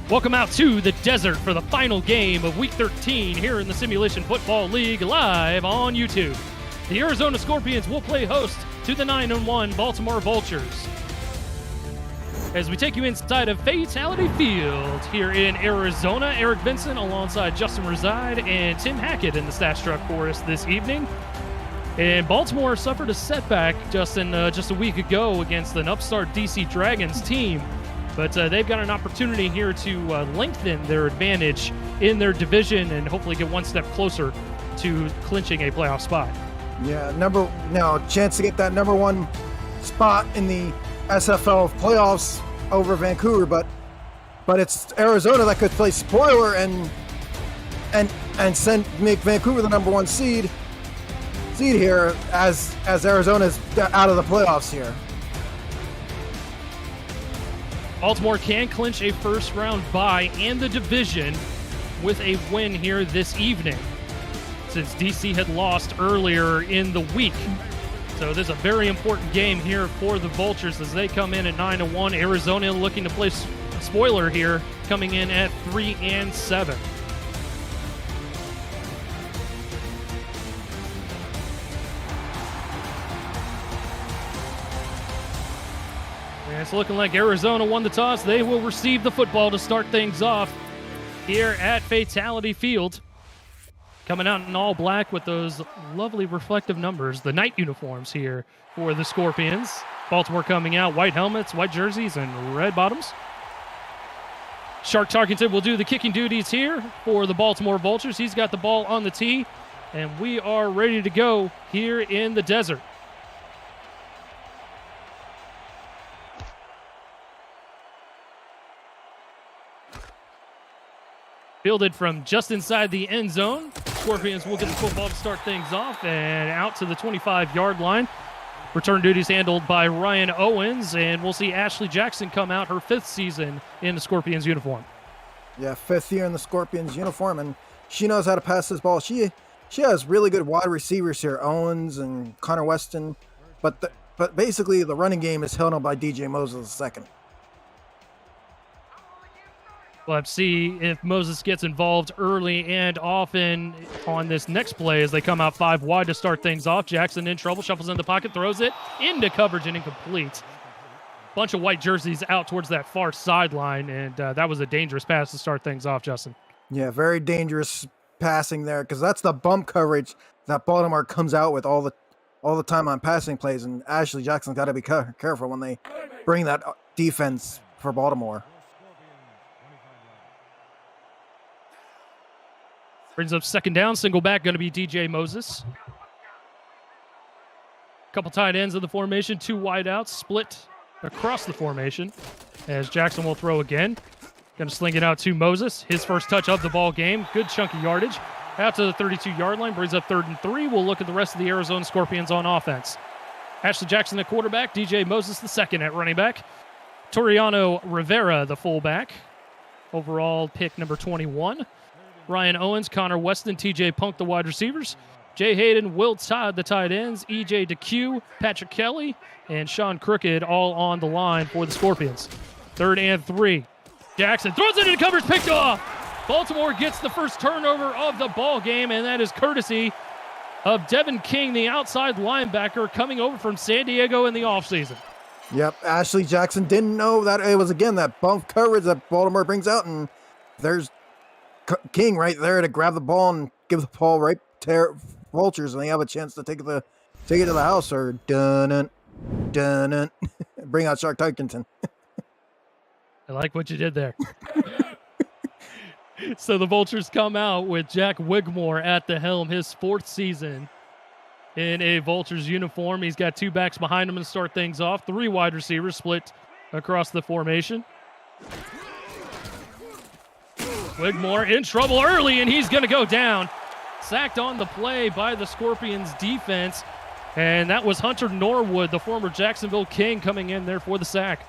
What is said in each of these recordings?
Welcome out to the desert for the final game of Week 13 here in the Simulation Football League, live on YouTube. The Arizona Scorpions will play host to the 9-1 Baltimore Vultures. As we take you inside of Fatality Field here in Arizona, Eric Vinson alongside Justin Reside and Tim Hackett in the stats truck for us this evening. And Baltimore suffered a setback, Justin, just a week ago against an upstart DC Dragons team. But they've got an opportunity here to lengthen their advantage in their division and hopefully get one step closer to clinching a playoff spot. Yeah, chance to get that number one spot in the SFL playoffs over Vancouver, but it's Arizona that could play spoiler and make Vancouver the number one seed here as Arizona's out of the playoffs here. Baltimore can clinch a first-round bye and the division with a win here this evening, since DC had lost earlier in the week. So this is a very important game here for the Vultures as they come in at 9-1. Arizona looking to play spoiler here, coming in at 3-7. It's looking like Arizona won the toss. They will receive the football to start things off here at Fatality Field. Coming out in all black with those lovely reflective numbers, the night uniforms here for the Scorpions. Baltimore coming out, white helmets, white jerseys, and red bottoms. Shark Tarkenton will do the kicking duties here for the Baltimore Vultures. He's got the ball on the tee, and we are ready to go here in the desert. Fielded from just inside the end zone. Scorpions will get the football to start things off and out to the 25-yard line. Return duties handled by Ryan Owens, and we'll see Ashley Jackson come out her fifth season in the Scorpions uniform. Yeah, fifth year in the Scorpions uniform, and she knows how to pass this ball. She has really good wide receivers here, Owens and Connor Weston, but basically the running game is held up by DJ Moses II. We'll have to see if Moses gets involved early and often on this next play as they come out 5 wide to start things off. Jackson in trouble, shuffles in the pocket, throws it into coverage and incomplete. Bunch of white jerseys out towards that far sideline, and that was a dangerous pass to start things off, Justin. Yeah, very dangerous passing there because that's the bump coverage that Baltimore comes out with all the time on passing plays, and Ashley Jackson's got to be careful when they bring that defense for Baltimore. Brings up second down, single back, going to be DJ Moses. Couple tight ends of the formation, 2 wide outs, split across the formation as Jackson will throw again. Going to sling it out to Moses, his first touch of the ball game. Good chunky yardage. Out to the 32-yard line, brings up 3rd and 3. We'll look at the rest of the Arizona Scorpions on offense. Ashley Jackson at quarterback, DJ Moses the second at running back. Toriano Rivera the fullback. Overall pick number 21. Ryan Owens, Connor Weston, TJ Punk, the wide receivers. Jay Hayden, Will Todd, the tight ends. EJ DeQ, Patrick Kelly, and Sean Crooked all on the line for the Scorpions. 3rd and 3. Jackson throws it into coverage, picked off. Baltimore gets the first turnover of the ball game, and that is courtesy of Devin King, the outside linebacker, coming over from San Diego in the offseason. Yep, Ashley Jackson didn't know that it was, again, that bump coverage that Baltimore brings out, and there's King right there to grab the ball and give the ball right to Vultures, and they have a chance to take it to the house or dun bring out Shark Tarkenton. I like what you did there. So the Vultures come out with Jack Wigmore at the helm, his 4th season in a Vultures uniform. He's got 2 backs behind him to start things off. 3 wide receivers split across the formation. Wigmore in trouble early, and he's going to go down. Sacked on the play by the Scorpions defense, and that was Hunter Norwood, the former Jacksonville King, coming in there for the sack.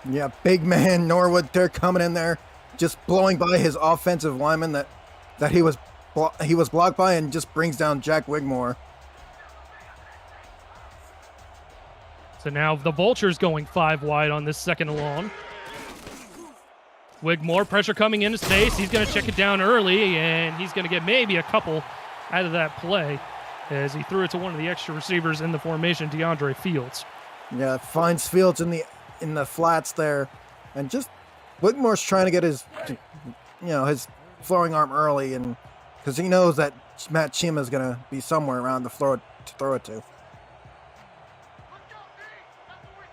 Yeah, big man Norwood there coming in there, just blowing by his offensive lineman that he was blocked by, and just brings down Jack Wigmore. So now the Vultures going 5 wide on this second and long. Wigmore, pressure coming in his face. He's going to check it down early, and he's going to get maybe a couple out of that play as he threw it to one of the extra receivers in the formation, DeAndre Fields. Yeah, finds Fields in the flats there, and just Wigmore's trying to get his throwing arm early, and because he knows that Matt Chima is going to be somewhere around the floor to throw it to.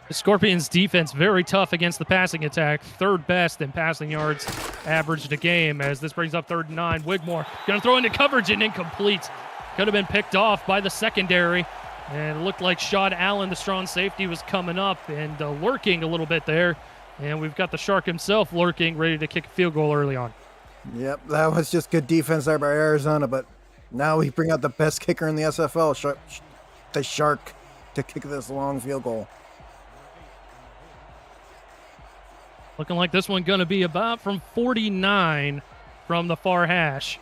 The Scorpions defense very tough against the passing attack, third best in passing yards averaged a game, as this brings up 3rd and 9. Wigmore going to throw into coverage and incomplete. Could have been picked off by the secondary, and it looked like Shad Allen, the strong safety, was coming up and lurking a little bit there, and we've got the Shark himself lurking, ready to kick a field goal early on. Yep, that was just good defense there by Arizona, but now we bring out the best kicker in the SFL, the Shark, to kick this long field goal. Looking like this one going to be about from 49 from the far hash.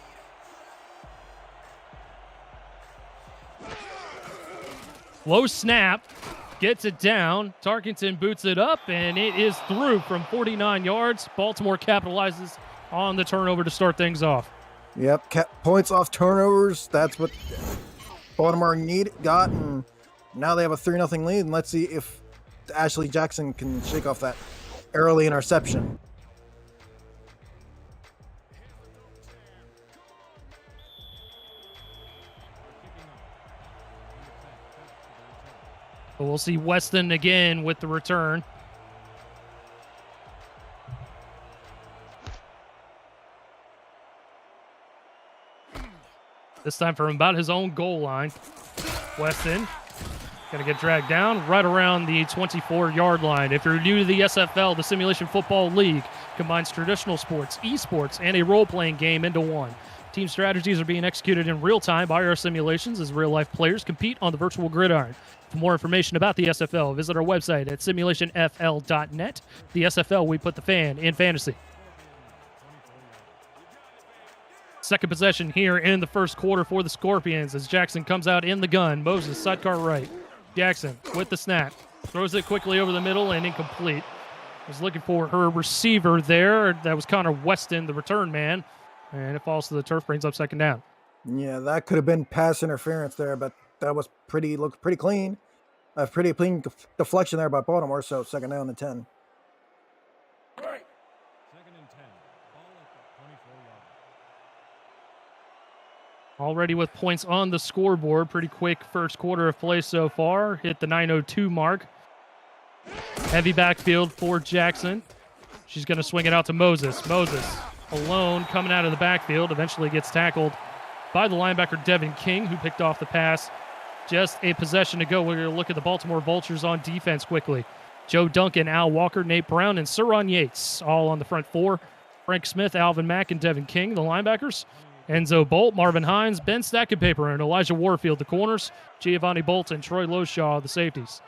Low snap, gets it down. Tarkenton boots it up, and it is through from 49 yards. Baltimore capitalizes on the turnover to start things off. Yep, points off turnovers. That's what Baltimore got, and now they have a 3-0 lead. And let's see if Ashley Jackson can shake off that early interception. But we'll see Weston again with the return. This time from about his own goal line. Weston going to get dragged down right around the 24-yard line. If you're new to the SFL, the Simulation Football League combines traditional sports, esports, and a role-playing game into one. Team strategies are being executed in real time by our simulations as real-life players compete on the virtual gridiron. For more information about the SFL, visit our website at simulationfl.net. The SFL, we put the fan in fantasy. Second possession here in the first quarter for the Scorpions as Jackson comes out in the gun. Moses, sidecar right. Jackson with the snap. Throws it quickly over the middle and incomplete. Was looking for her receiver there. That was Connor Weston, the return man. And it falls to the turf, brings up 2nd down. Yeah, that could have been pass interference there, but that was looked pretty clean. A pretty clean deflection there by Baltimore, so 2nd down and 10. Already with points on the scoreboard. Pretty quick first quarter of play so far. Hit the 9:02 mark. Heavy backfield for Jackson. She's going to swing it out to Moses. Moses alone coming out of the backfield. Eventually gets tackled by the linebacker Devin King, who picked off the pass. Just a possession to go. We're going to look at the Baltimore Vultures on defense quickly. Joe Duncan, Al Walker, Nate Brown, and Suron Yates all on the front four. Frank Smith, Alvin Mack, and Devin King, the linebackers. Enzo Bolt, Marvin Hines, Ben Stackenpaper, and Elijah Warfield, the corners. Giovanni Bolt and Troy Loshaw, the safeties.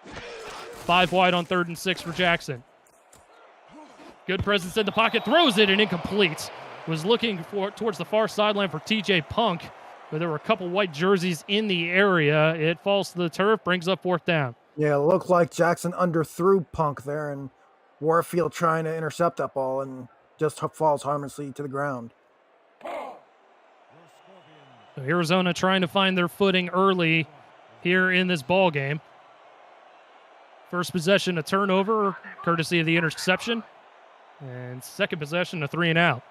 5 wide on 3rd and 6 for Jackson. Good presence in the pocket, throws it and incomplete. Was looking towards the far sideline for TJ Punk, but there were a couple white jerseys in the area. It falls to the turf, brings up 4th down. Yeah, it looked like Jackson underthrew Punk there, and Warfield trying to intercept that ball and just falls harmlessly to the ground. So Arizona trying to find their footing early here in this ball game. First possession, a turnover, courtesy of the interception. And second possession, a 3-and-out.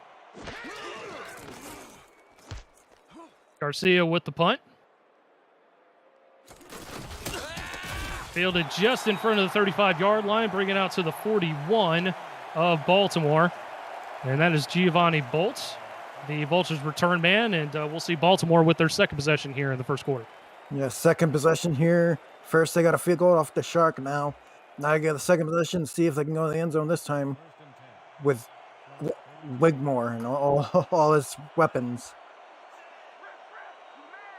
Garcia with the punt. Fielded just in front of the 35-yard line, bringing it out to the 41 of Baltimore. And that is Giovanni Bolt, the Vultures return man, and we'll see Baltimore with their second possession here in the first quarter. Yeah, second possession here. First, they got a field goal off the Shark. Now they get the second possession, see if they can go to the end zone this time with Wigmore and all his weapons.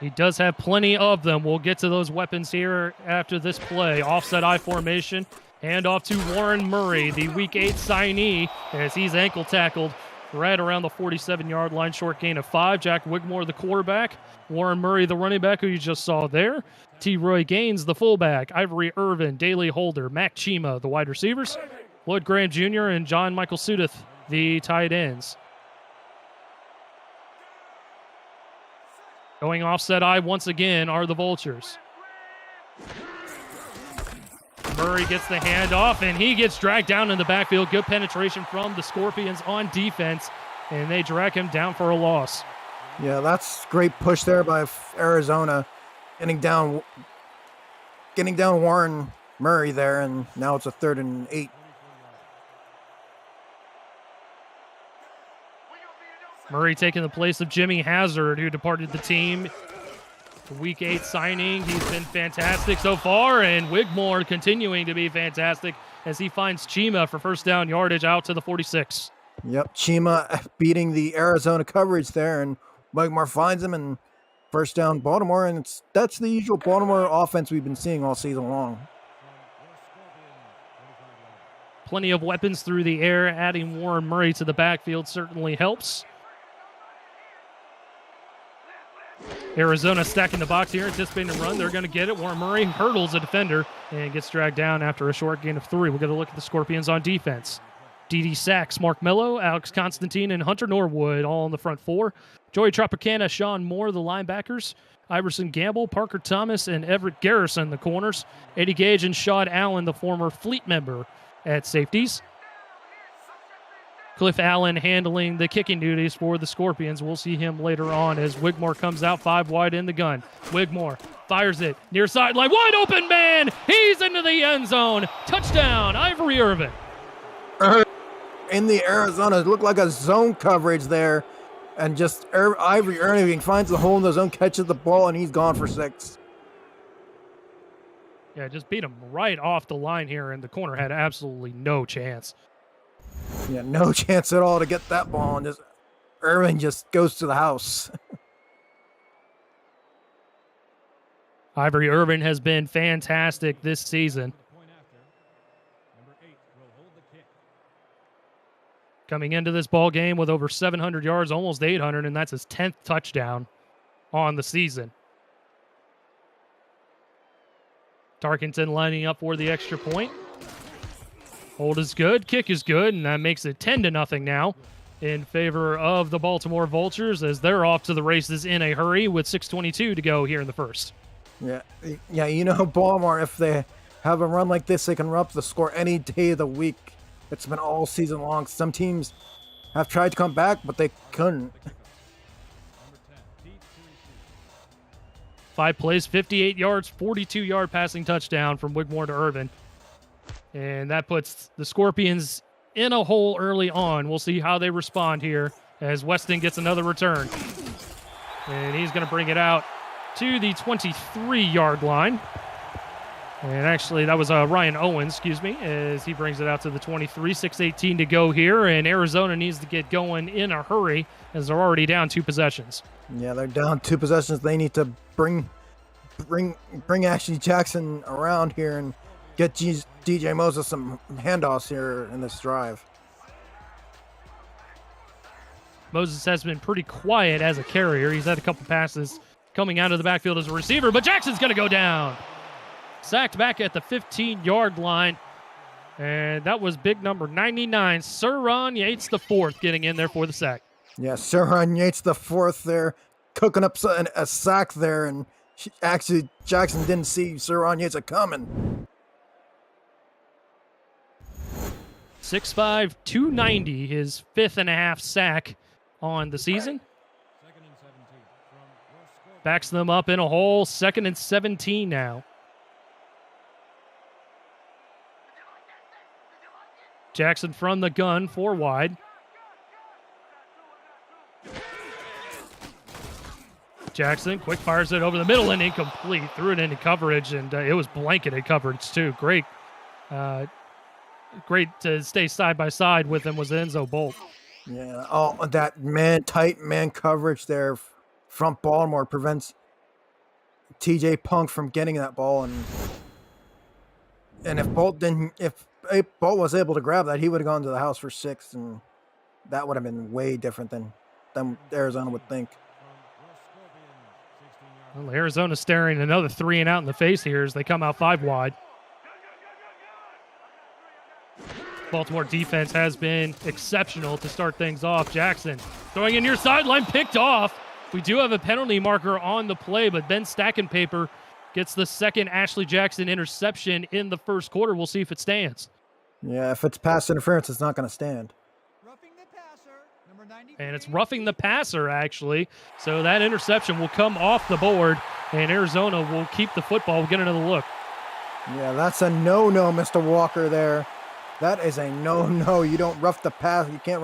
He does have plenty of them. We'll get to those weapons here after this play. Offset I formation. Hand off to Warren Murray, the Week 8 signee, as he's ankle tackled right around the 47-yard line. Short gain of 5. Jack Wigmore, the quarterback. Warren Murray, the running back, who you just saw there. T. Roy Gaines, the fullback. Ivory Irvin, Daley Holder, Mac Chima, the wide receivers. Lloyd Graham Jr. and John Michael Sudeth, the tight ends. Going offset eye once again are the Vultures. Murray gets the handoff, and he gets dragged down in the backfield. Good penetration from the Scorpions on defense, and they drag him down for a loss. Yeah, that's great push there by Arizona, getting down Warren Murray there, and now it's a 3rd and 8. Murray taking the place of Jimmy Hazard, who departed the team. The Week 8 signing. He's been fantastic so far, and Wigmore continuing to be fantastic as he finds Chima for first down yardage out to the 46. Yep, Chima beating the Arizona coverage there, and Wigmore finds him and first down Baltimore, and that's the usual Baltimore offense we've been seeing all season long. Plenty of weapons through the air. Adding Warren Murray to the backfield certainly helps. Arizona stacking the box here, anticipating a run. They're going to get it. Warren Murray hurdles a defender and gets dragged down after a short gain of 3. We'll get a look at the Scorpions on defense. D.D. Sachs, Mark Mello, Alex Constantine, and Hunter Norwood all on the front 4. Joey Tropicana, Sean Moore, the linebackers. Iverson Gamble, Parker Thomas, and Everett Garrison, the corners. Eddie Gage and Shad Allen, the former Fleet member, at safeties. Cliff Allen handling the kicking duties for the Scorpions. We'll see him later on as Wigmore comes out 5 wide in the gun. Wigmore fires it near sideline. Wide open man. He's into the end zone. Touchdown, Ivory Irvin. In the Arizona, it looked like a zone coverage there. And just Ivory Irving finds the hole in the zone, catches the ball, and he's gone for 6. Yeah, just beat him right off the line here, and the corner had absolutely no chance. Yeah, no chance at all to get that ball, and Irving just goes to the house. Ivory Irvin has been fantastic this season. Coming into this ball game with over 700 yards, almost 800, and that's his 10th touchdown on the season. Tarkenton lining up for the extra point. Hold is good, kick is good, and that makes it 10-0 now in favor of the Baltimore Vultures as they're off to the races in a hurry with 6:22 to go here in the first. Yeah, you know, Baltimore, if they have a run like this, they can run up the score any day of the week. It's been all season long. Some teams have tried to come back, but they couldn't. 5 plays, 58 yards, 42-yard passing touchdown from Wigmore to Irvin. And that puts the Scorpions in a hole early on. We'll see how they respond here as Weston gets another return. And he's going to bring it out to the 23-yard line. And actually, that was Ryan Owens, as he brings it out to the 23. 6:18 to go here, and Arizona needs to get going in a hurry as they're already down 2 possessions. Yeah, they're down 2 possessions. They need to bring Ashley Jackson around here and get DJ Moses some handoffs here in this drive. Moses has been pretty quiet as a carrier. He's had a couple passes coming out of the backfield as a receiver, but Jackson's going to go down. Sacked back at the 15-yard line. And that was big number 99, Sirron Yates the 4th, getting in there for the sack. Yeah, Sirron Yates the 4th there, cooking up a sack there, and actually Jackson didn't see Sirron Yates coming. 6'5", 290, his 5.5 sack on the season. Backs them up in a hole, 2nd and 17 now. Jackson from the gun, 4 wide. Jackson quick fires it over the middle and incomplete. Threw it into coverage, and it was blanketed coverage too. Great to stay side by side with him was Enzo Bolt. Yeah, that tight man coverage there from Baltimore prevents TJ Punk from getting that ball, and if Bolt was able to grab that, he would have gone to the house for 6, and that would have been way different than Arizona would think. Well, Arizona staring another 3 and out in the face here as they come out 5 wide. Baltimore defense has been exceptional to start things off. Jackson throwing in near sideline, picked off. We do have a penalty marker on the play, but Ben Stackenpaper gets the second Ashley Jackson interception in the first quarter. We'll see if it stands. Yeah, if it's pass interference, it's not going to stand. And it's roughing the passer, actually. So that interception will come off the board, and Arizona will keep the football. We'll get another look. Yeah, that's a no-no, Mr. Walker there. That is a no-no. You don't rough the pass. You can't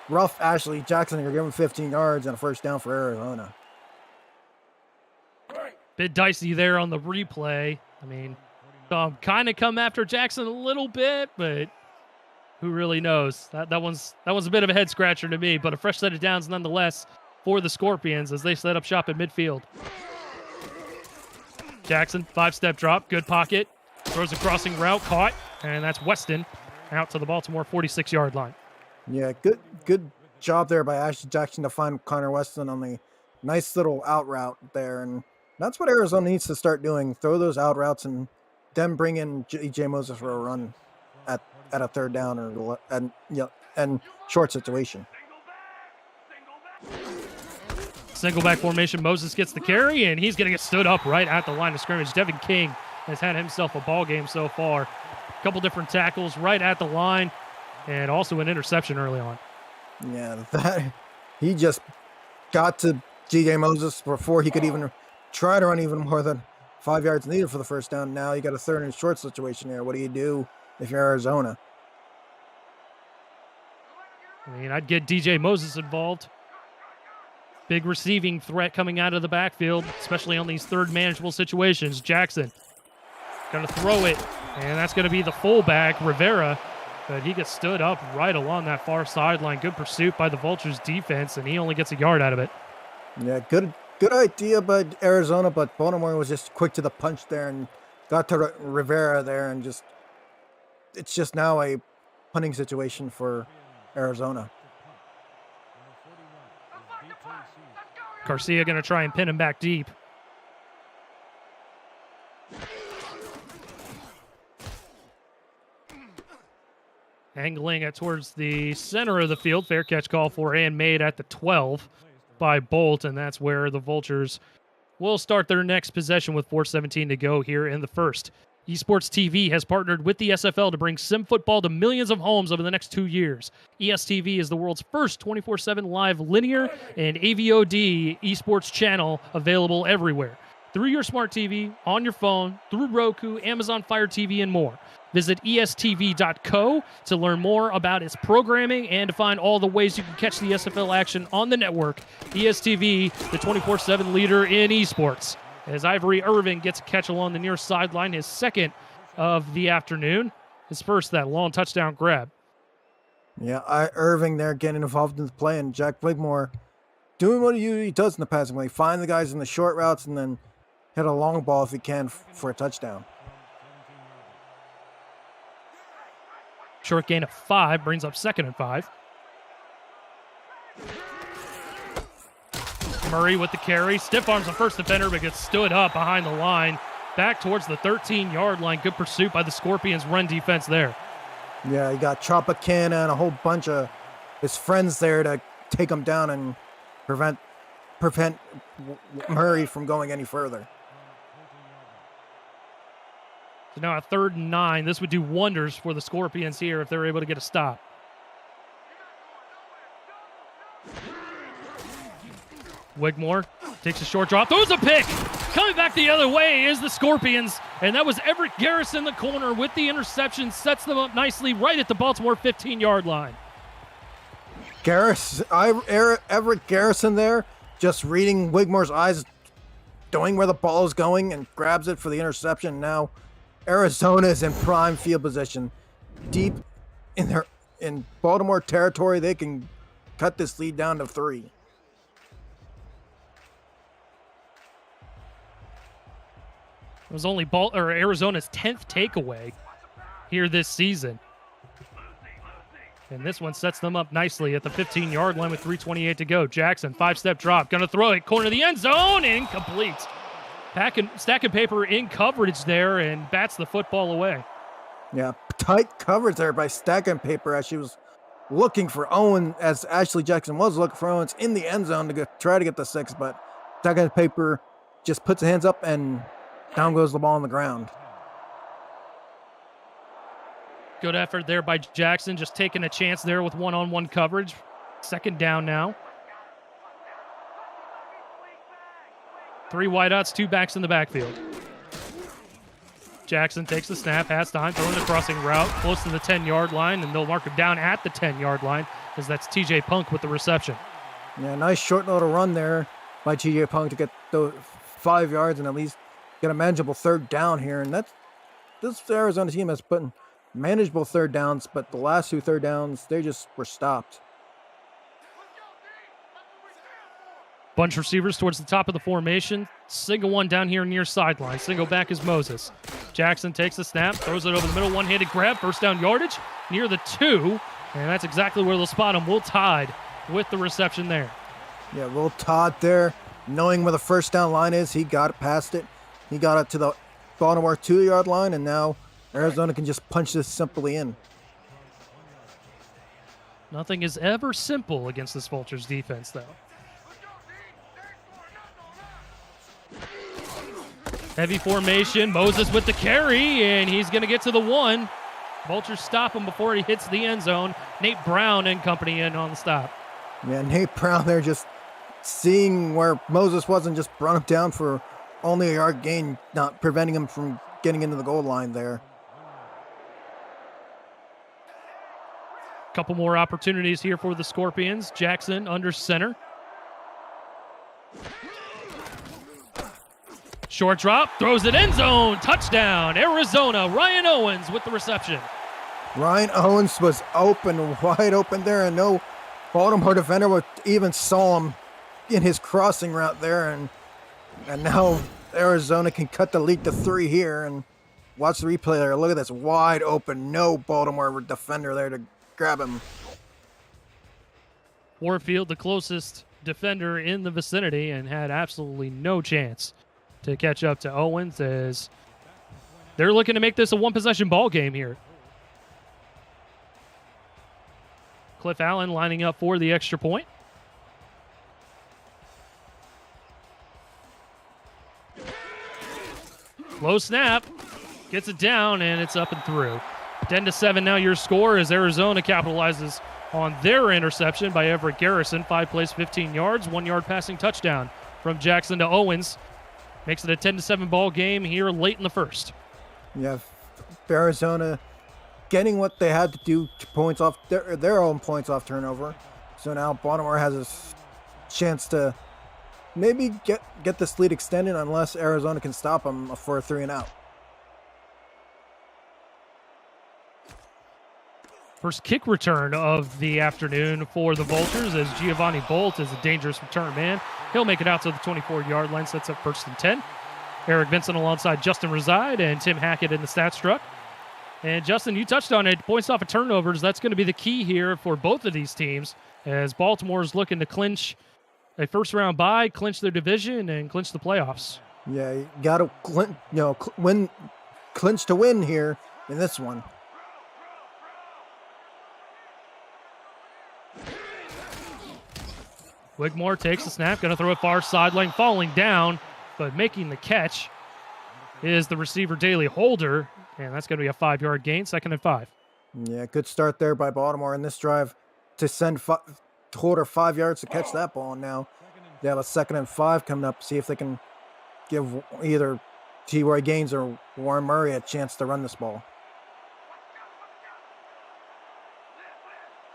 rough Ashley Jackson. You're giving 15 yards and a first down for Arizona. Bit dicey there on the replay. I mean, kind of come after Jackson a little bit, but who really knows? That one's a bit of a head scratcher to me, but a fresh set of downs nonetheless for the Scorpions as they set up shop at midfield. Jackson, 5-step drop, good pocket, throws a crossing route, caught, and that's Weston out to the Baltimore 46-yard line. Yeah, good job there by Ashley Jackson to find Connor Weston on the nice little out route there, and that's what Arizona needs to start doing. Throw those out routes and then bring in J. Moses for a run at a third down and short situation. Single back formation. Moses gets the carry, and he's going to get stood up right at the line of scrimmage. Devin King has had himself a ball game so far. A couple different tackles right at the line, and also an interception early on. Yeah, he just got to J. Moses before he could even try to run even more than 5 yards needed for the first down. Now you got a third and short situation here. What do you do if you're Arizona? I mean, I'd get DJ Moses involved. Big receiving threat coming out of the backfield, especially on these third manageable situations. Jackson going to throw it, and that's going to be the fullback, Rivera, but he gets stood up right along that far sideline. Good pursuit by the Vultures defense, and he only gets a yard out of it. Yeah, good idea by Arizona, but Baltimore was just quick to the punch there and got to Rivera there, and it's just now a punting situation for Arizona. Garcia going to try and pin him back deep. Angling it towards the center of the field. Fair catch call for and made at the 12 by Bolt, and that's where the Vultures will start their next possession with 4:17 to go here in the first. Esports TV has partnered with the SFL to bring sim football to millions of homes over the next 2 years. ESTV is the world's first 24/7 live linear and AVOD esports channel available everywhere. Through your smart TV, on your phone, through Roku, Amazon Fire TV, and more. Visit ESTV.co to learn more about its programming and to find all the ways you can catch the SFL action on the network. ESTV, the 24/7 leader in esports. As Ivory Irving gets a catch along the near sideline, his second of the afternoon. His first, that long touchdown grab. Yeah, Irving there getting involved in the play, and Jack Wigmore doing what he does in the passing way. Find the guys in the short routes and then hit a long ball if he can for a touchdown. Short gain of 5 brings up 2nd and 5. Murray with the carry. Stiff arms the first defender, but gets stood up behind the line. Back towards the 13-yard line. Good pursuit by the Scorpions' run defense there. Yeah, he got Tropicana and a whole bunch of his friends there to take him down and prevent Murray from going any further. So now a 3rd and 9. This would do wonders for the Scorpions here if they're able to get a stop. Wigmore takes a short drop, throws a pick. Coming back the other way is the Scorpions, and that was Everett Garrison in the corner with the interception. Sets them up nicely right at the Baltimore 15-yard line. Everett Garrison there, just reading Wigmore's eyes, knowing where the ball is going, and grabs it for the interception. Now Arizona is in prime field position, deep in Baltimore territory. They can cut this lead down to 3. It was only Arizona's 10th takeaway here this season. And this one sets them up nicely at the 15-yard line with 3:28 to go. Jackson, 5-step drop, going to throw it, corner of the end zone, incomplete. Stackenpaper in coverage there and bats the football away. Yeah, tight coverage there by Stacking Paper as she was looking for Owen, as Ashley Jackson was looking for Owens in the end zone to try to get the 6, but Stacking Paper just puts her hands up and down goes the ball on the ground. Good effort there by Jackson, just taking a chance there with one-on-one coverage. Second down now. 3 wideouts, 2 backs in the backfield. Jackson takes the snap, has time, throwing the crossing route close to the 10-yard line, and they'll mark him down at the 10-yard line as that's TJ Punk with the reception. Yeah, nice short little run there by TJ Punk to get those 5 yards and at least get a manageable third down here. And this Arizona team has put in manageable third downs, but the last 2 third downs, they just were stopped. Bunch receivers towards the top of the formation. Single one down here near sideline. Single back is Moses. Jackson takes the snap, throws it over the middle, one-handed grab, first down yardage near the 2, and that's exactly where they'll spot him. Will Todd with the reception there. Yeah, Will Todd there, knowing where the first down line is, he got it past it. He got it to the Baltimore 2-yard line, and now Arizona can just punch this simply in. Nothing is ever simple against this Vultures defense, though. Heavy formation, Moses with the carry, and he's going to get to the 1. Vultures stop him before he hits the end zone. Nate Brown and company in on the stop. Yeah, Nate Brown there just seeing where Moses was and just brought him down for only a yard gain, not preventing him from getting into the goal line there. Couple more opportunities here for the Scorpions. Jackson under center. Short drop, throws it end zone, touchdown, Arizona. Ryan Owens with the reception. Ryan Owens was open, wide open there, and no Baltimore defender even saw him in his crossing route there, and now Arizona can cut the lead to 3 here, and watch the replay there. Look at this, wide open, no Baltimore defender there to grab him. Warfield, the closest defender in the vicinity, and had absolutely no chance to catch up to Owens as they're looking to make this a one-possession ball game here. Cliff Allen lining up for the extra point. Low snap, gets it down, and it's up and through. 10-7 now your score as Arizona capitalizes on their interception by Everett Garrison. 5 plays, 15 yards, 1-yard passing touchdown from Jackson to Owens. Makes it a 10-7 ball game here late in the first. Yeah, Arizona getting what they had to do to points off their own points off turnover. So now Baltimore has a chance to maybe get this lead extended unless Arizona can stop them for a 3-and-out. First kick return of the afternoon for the Vultures as Giovanni Bolt is a dangerous return man. He'll make it out to the 24-yard line, sets up 1st and 10. Eric Vincent alongside Justin Reside and Tim Hackett in the stats truck. And Justin, you touched on it, points off of turnovers. That's going to be the key here for both of these teams as Baltimore is looking to clinch a first-round bye, clinch their division, and clinch the playoffs. Yeah, you got to clinch to win here in this one. Wigmore takes the snap, going to throw it far sideline, falling down, but making the catch is the receiver Daley Holder, and that's going to be a 5-yard gain, 2nd and 5. Yeah, good start there by Baltimore in this drive to send Holder 5 yards to catch that ball. And now they have a 2nd and 5 coming up. See if they can give either T.Y. Gaines or Warren Murray a chance to run this ball.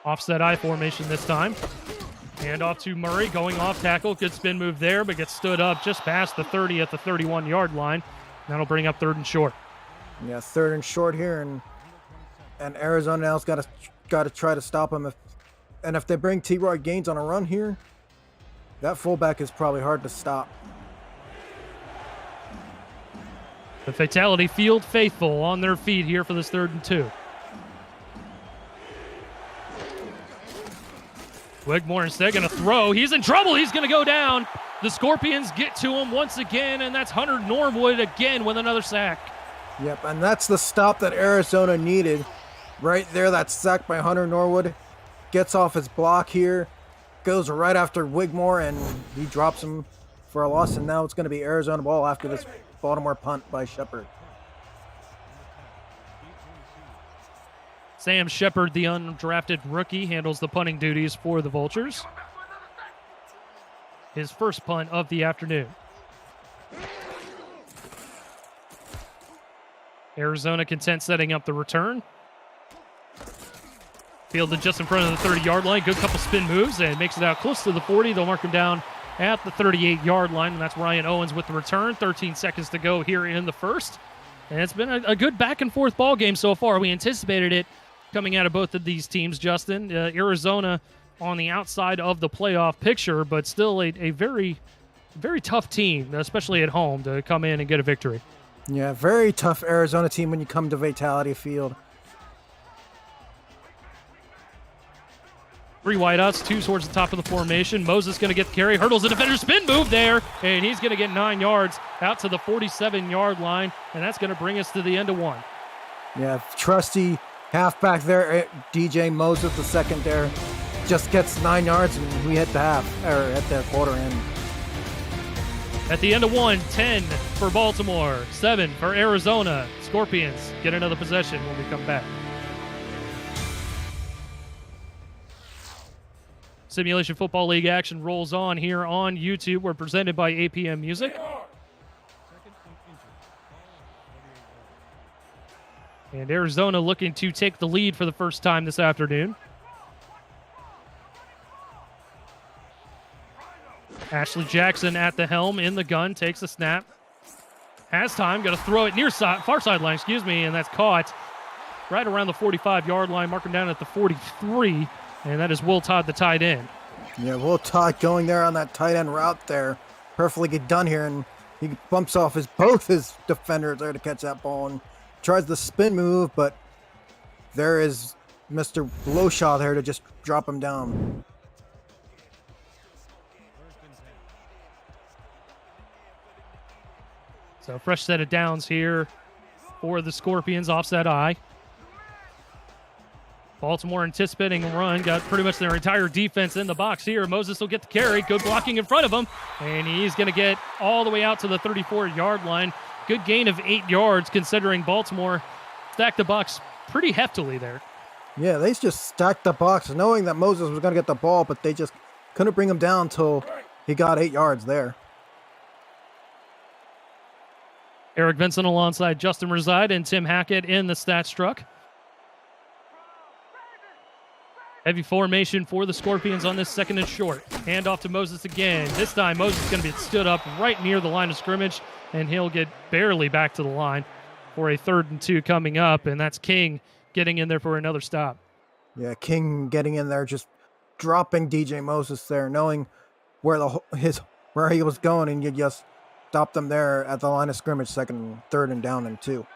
Offset I formation this time. Hand off to Murray, going off tackle. Good spin move there, but gets stood up just past the 30 at the 31-yard line. That'll bring up 3rd and short. Yeah, 3rd and short here, and Arizona now's got to try to stop him. If they bring T.Y. Gaines on a run here, that fullback is probably hard to stop. The Fatality Field faithful on their feet here for this 3rd and 2. Wigmore instead going to throw. He's in trouble. He's going to go down. The Scorpions get to him once again, and that's Hunter Norwood again with another sack. Yep, and that's the stop that Arizona needed. Right there, that sack by Hunter Norwood. Gets off his block here. Goes right after Wigmore, and he drops him for a loss. And now it's going to be Arizona ball after this Baltimore punt by Shepard. Sam Shepard, the undrafted rookie, handles the punting duties for the Vultures. His first punt of the afternoon. Arizona content setting up the return. Fielded just in front of the 30-yard line. Good couple spin moves and makes it out close to the 40. They'll mark him down at the 38-yard line, and that's Ryan Owens with the return. 13 seconds to go here in the first. And it's been a good back-and-forth ball game so far. We anticipated it coming out of both of these teams, Justin. Arizona on the outside of the playoff picture, but still a very, very tough team, especially at home, to come in and get a victory. Yeah, very tough Arizona team when you come to Vitality Field. 3 wideouts, 2 towards the top of the formation. Moses going to get the carry, hurdles the defender, spin move there, and he's going to get 9 yards out to the 47-yard line, and that's going to bring us to the end of 1. Yeah, trusty halfback there, DJ Moses, the second there, just gets 9 yards, and we hit the half, or at the quarter end. At the end of 1, 10 for Baltimore, 7 for Arizona. Scorpions get another possession when we come back. Simulation Football League action rolls on here on YouTube. We're presented by APM Music. And Arizona looking to take the lead for the first time this afternoon. Ashley Jackson at the helm, in the gun, takes a snap. Has time, got to throw it far sideline, and that's caught right around the 45-yard line, marking down at the 43. And that is Will Todd, the tight end. Yeah, Will Todd going there on that tight end route there. Perfectly get done here, and he bumps off both his defenders there to catch that ball and tries the spin move, but there is Mr. Blowshaw there to just drop him down. So fresh set of downs here for the Scorpions, offset eye. Baltimore anticipating a run, got pretty much their entire defense in the box here. Moses will get the carry, good blocking in front of him, and he's going to get all the way out to the 34-yard line. Good gain of 8 yards considering Baltimore stacked the box pretty heftily there. Yeah, they just stacked the box knowing that Moses was going to get the ball, but they just couldn't bring him down until he got 8 yards there. Eric Vincent alongside Justin Reside and Tim Hackett in the stats truck. Heavy formation for the Scorpions on this second and short. Hand off to Moses again. This time Moses is going to be stood up right near the line of scrimmage, and he'll get barely back to the line for a 3rd and 2 coming up, and that's King getting in there for another stop. Yeah, King getting in there, just dropping DJ Moses there, knowing where he was going, and you just stopped them there at the line of scrimmage, 2nd, 3rd and down and 2.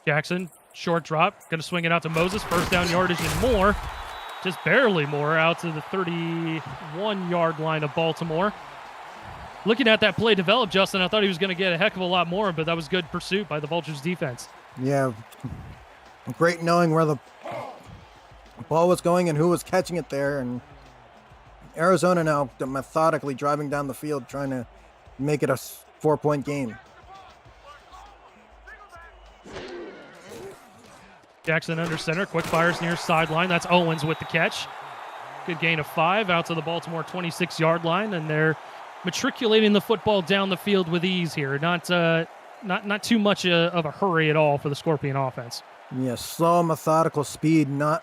Jackson, short drop, going to swing it out to Moses. First down yardage and more, just barely more, out to the 31-yard line of Baltimore. Looking at that play develop, Justin, I thought he was going to get a heck of a lot more, but that was good pursuit by the Vultures defense. Yeah, great knowing where the ball was going and who was catching it there. And Arizona now methodically driving down the field, trying to make it a 4-point game. Jackson under center, quick fires near sideline. That's Owens with the catch. Good gain of 5 out to the Baltimore 26-yard line, and they're matriculating the football down the field with ease here. Not too much of a hurry at all for the Scorpion offense. Yeah, slow, methodical speed, not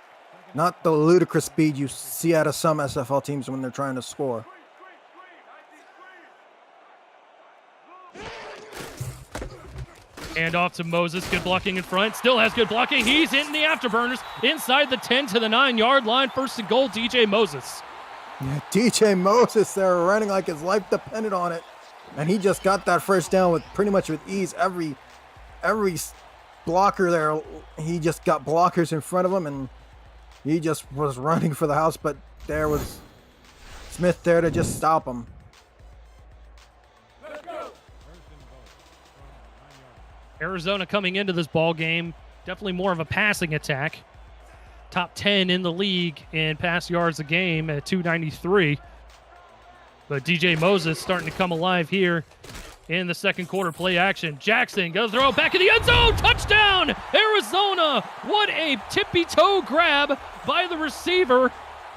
the ludicrous speed you see out of some SFL teams when they're trying to score. And off to Moses, good blocking in front, still has good blocking. He's hitting the afterburners inside the 10 to the 9-yard line. 1st and goal, DJ Moses. Yeah, DJ Moses there running like his life depended on it. And he just got that first down with pretty much with ease. Every blocker there, he just got blockers in front of him, and he just was running for the house, but there was Smith there to just stop him. Arizona coming into this ball game, definitely more of a passing attack. Top 10 in the league in pass yards a game at 293. But DJ Moses starting to come alive here in the second quarter. Play action. Jackson goes throw back in the end zone. Touchdown, Arizona. What a tippy toe grab by the receiver.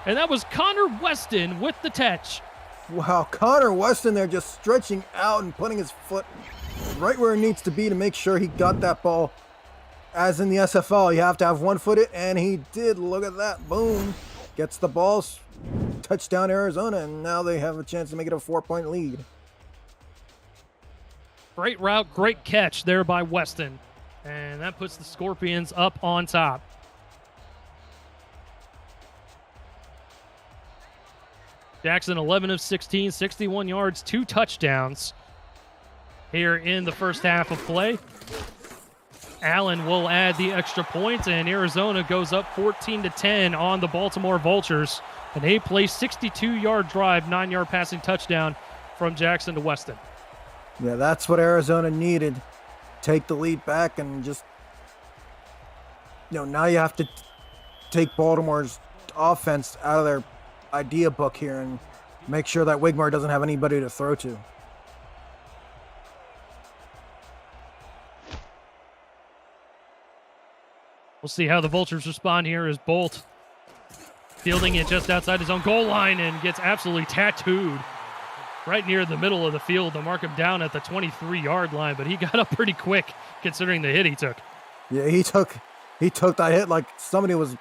And that was Connor Weston with the catch. Wow, Connor Weston there just stretching out and putting his foot right where it needs to be to make sure he got that ball. As in the SFL, you have to have one foot it, and he did. Look at that. Boom. Gets the ball. Touchdown Arizona, and now they have a chance to make it a 4-point lead. Great route, great catch there by Weston. And that puts the Scorpions up on top. Jackson 11 of 16, 61 yards, 2 touchdowns here in the first half of play. Allen will add the extra point, and Arizona goes up 14-10 on the Baltimore Vultures. An 8-play, 62-yard drive, 9-yard passing touchdown from Jackson to Weston. Yeah, that's what Arizona needed. Take the lead back and just, now you have to take Baltimore's offense out of their idea book here and make sure that Wigmore doesn't have anybody to throw to. We'll see how the Vultures respond here as Bolt fielding it just outside his own goal line and gets absolutely tattooed right near the middle of the field to mark him down at the 23-yard line, but he got up pretty quick considering the hit he took. Yeah, he took that hit like somebody was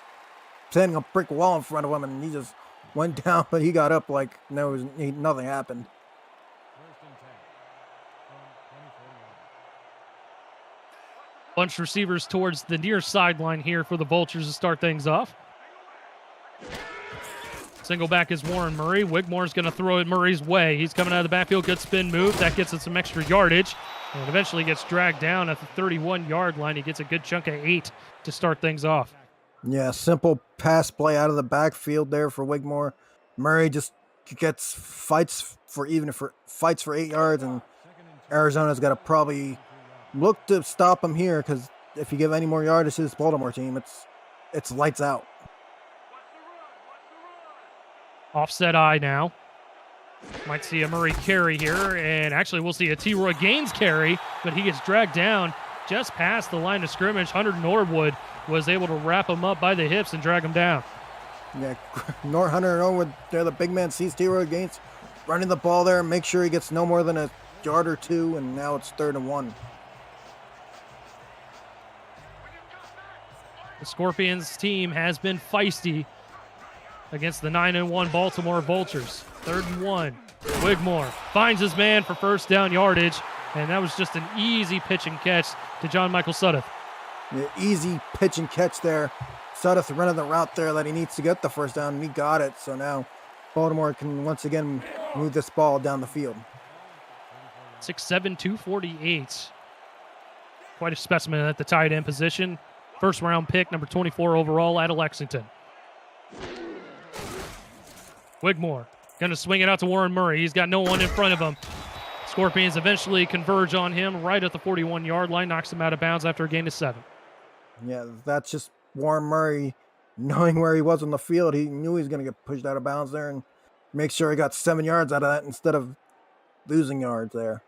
standing a brick wall in front of him, and he just went down, but he got up like nothing happened. Bunch receivers towards the near sideline here for the Vultures to start things off. Single back is Warren Murray. Wigmore's going to throw it Murray's way. He's coming out of the backfield. Good spin move. That gets him some extra yardage. And eventually gets dragged down at the 31-yard line. He gets a good chunk of 8 to start things off. Yeah, simple pass play out of the backfield there for Wigmore. Murray just gets fights for 8 yards, and Arizona's got to probably look to stop him here, because if you give any more yardage to this Baltimore team, it's lights out. Offset eye now. Might see a Murray carry here, and actually we'll see a T-Roy Gaines carry, but he gets dragged down just past the line of scrimmage. Hunter Norwood was able to wrap him up by the hips and drag him down. Yeah, Hunter Norwood there, the big man, sees T-Roy Gaines running the ball there and make sure he gets no more than a yard or 2, and now it's 3rd and 1. The Scorpions team has been feisty against the 9-1 Baltimore Vultures. 3rd and 1. Wigmore finds his man for first down yardage, and that was just an easy pitch and catch to John Michael Sudduth. Yeah, easy pitch and catch there. Sudduth running the route there that he needs to get the first down, and he got it. So now Baltimore can once again move this ball down the field. 6'7", 248. Quite a specimen at the tight end position. First round pick, number 24 overall out of Lexington. Wigmore going to swing it out to Warren Murray. He's got no one in front of him. Scorpions eventually converge on him right at the 41-yard line, knocks him out of bounds after a gain of 7. Yeah, that's just Warren Murray knowing where he was on the field. He knew he was going to get pushed out of bounds there and make sure he got 7 yards out of that instead of losing yards there.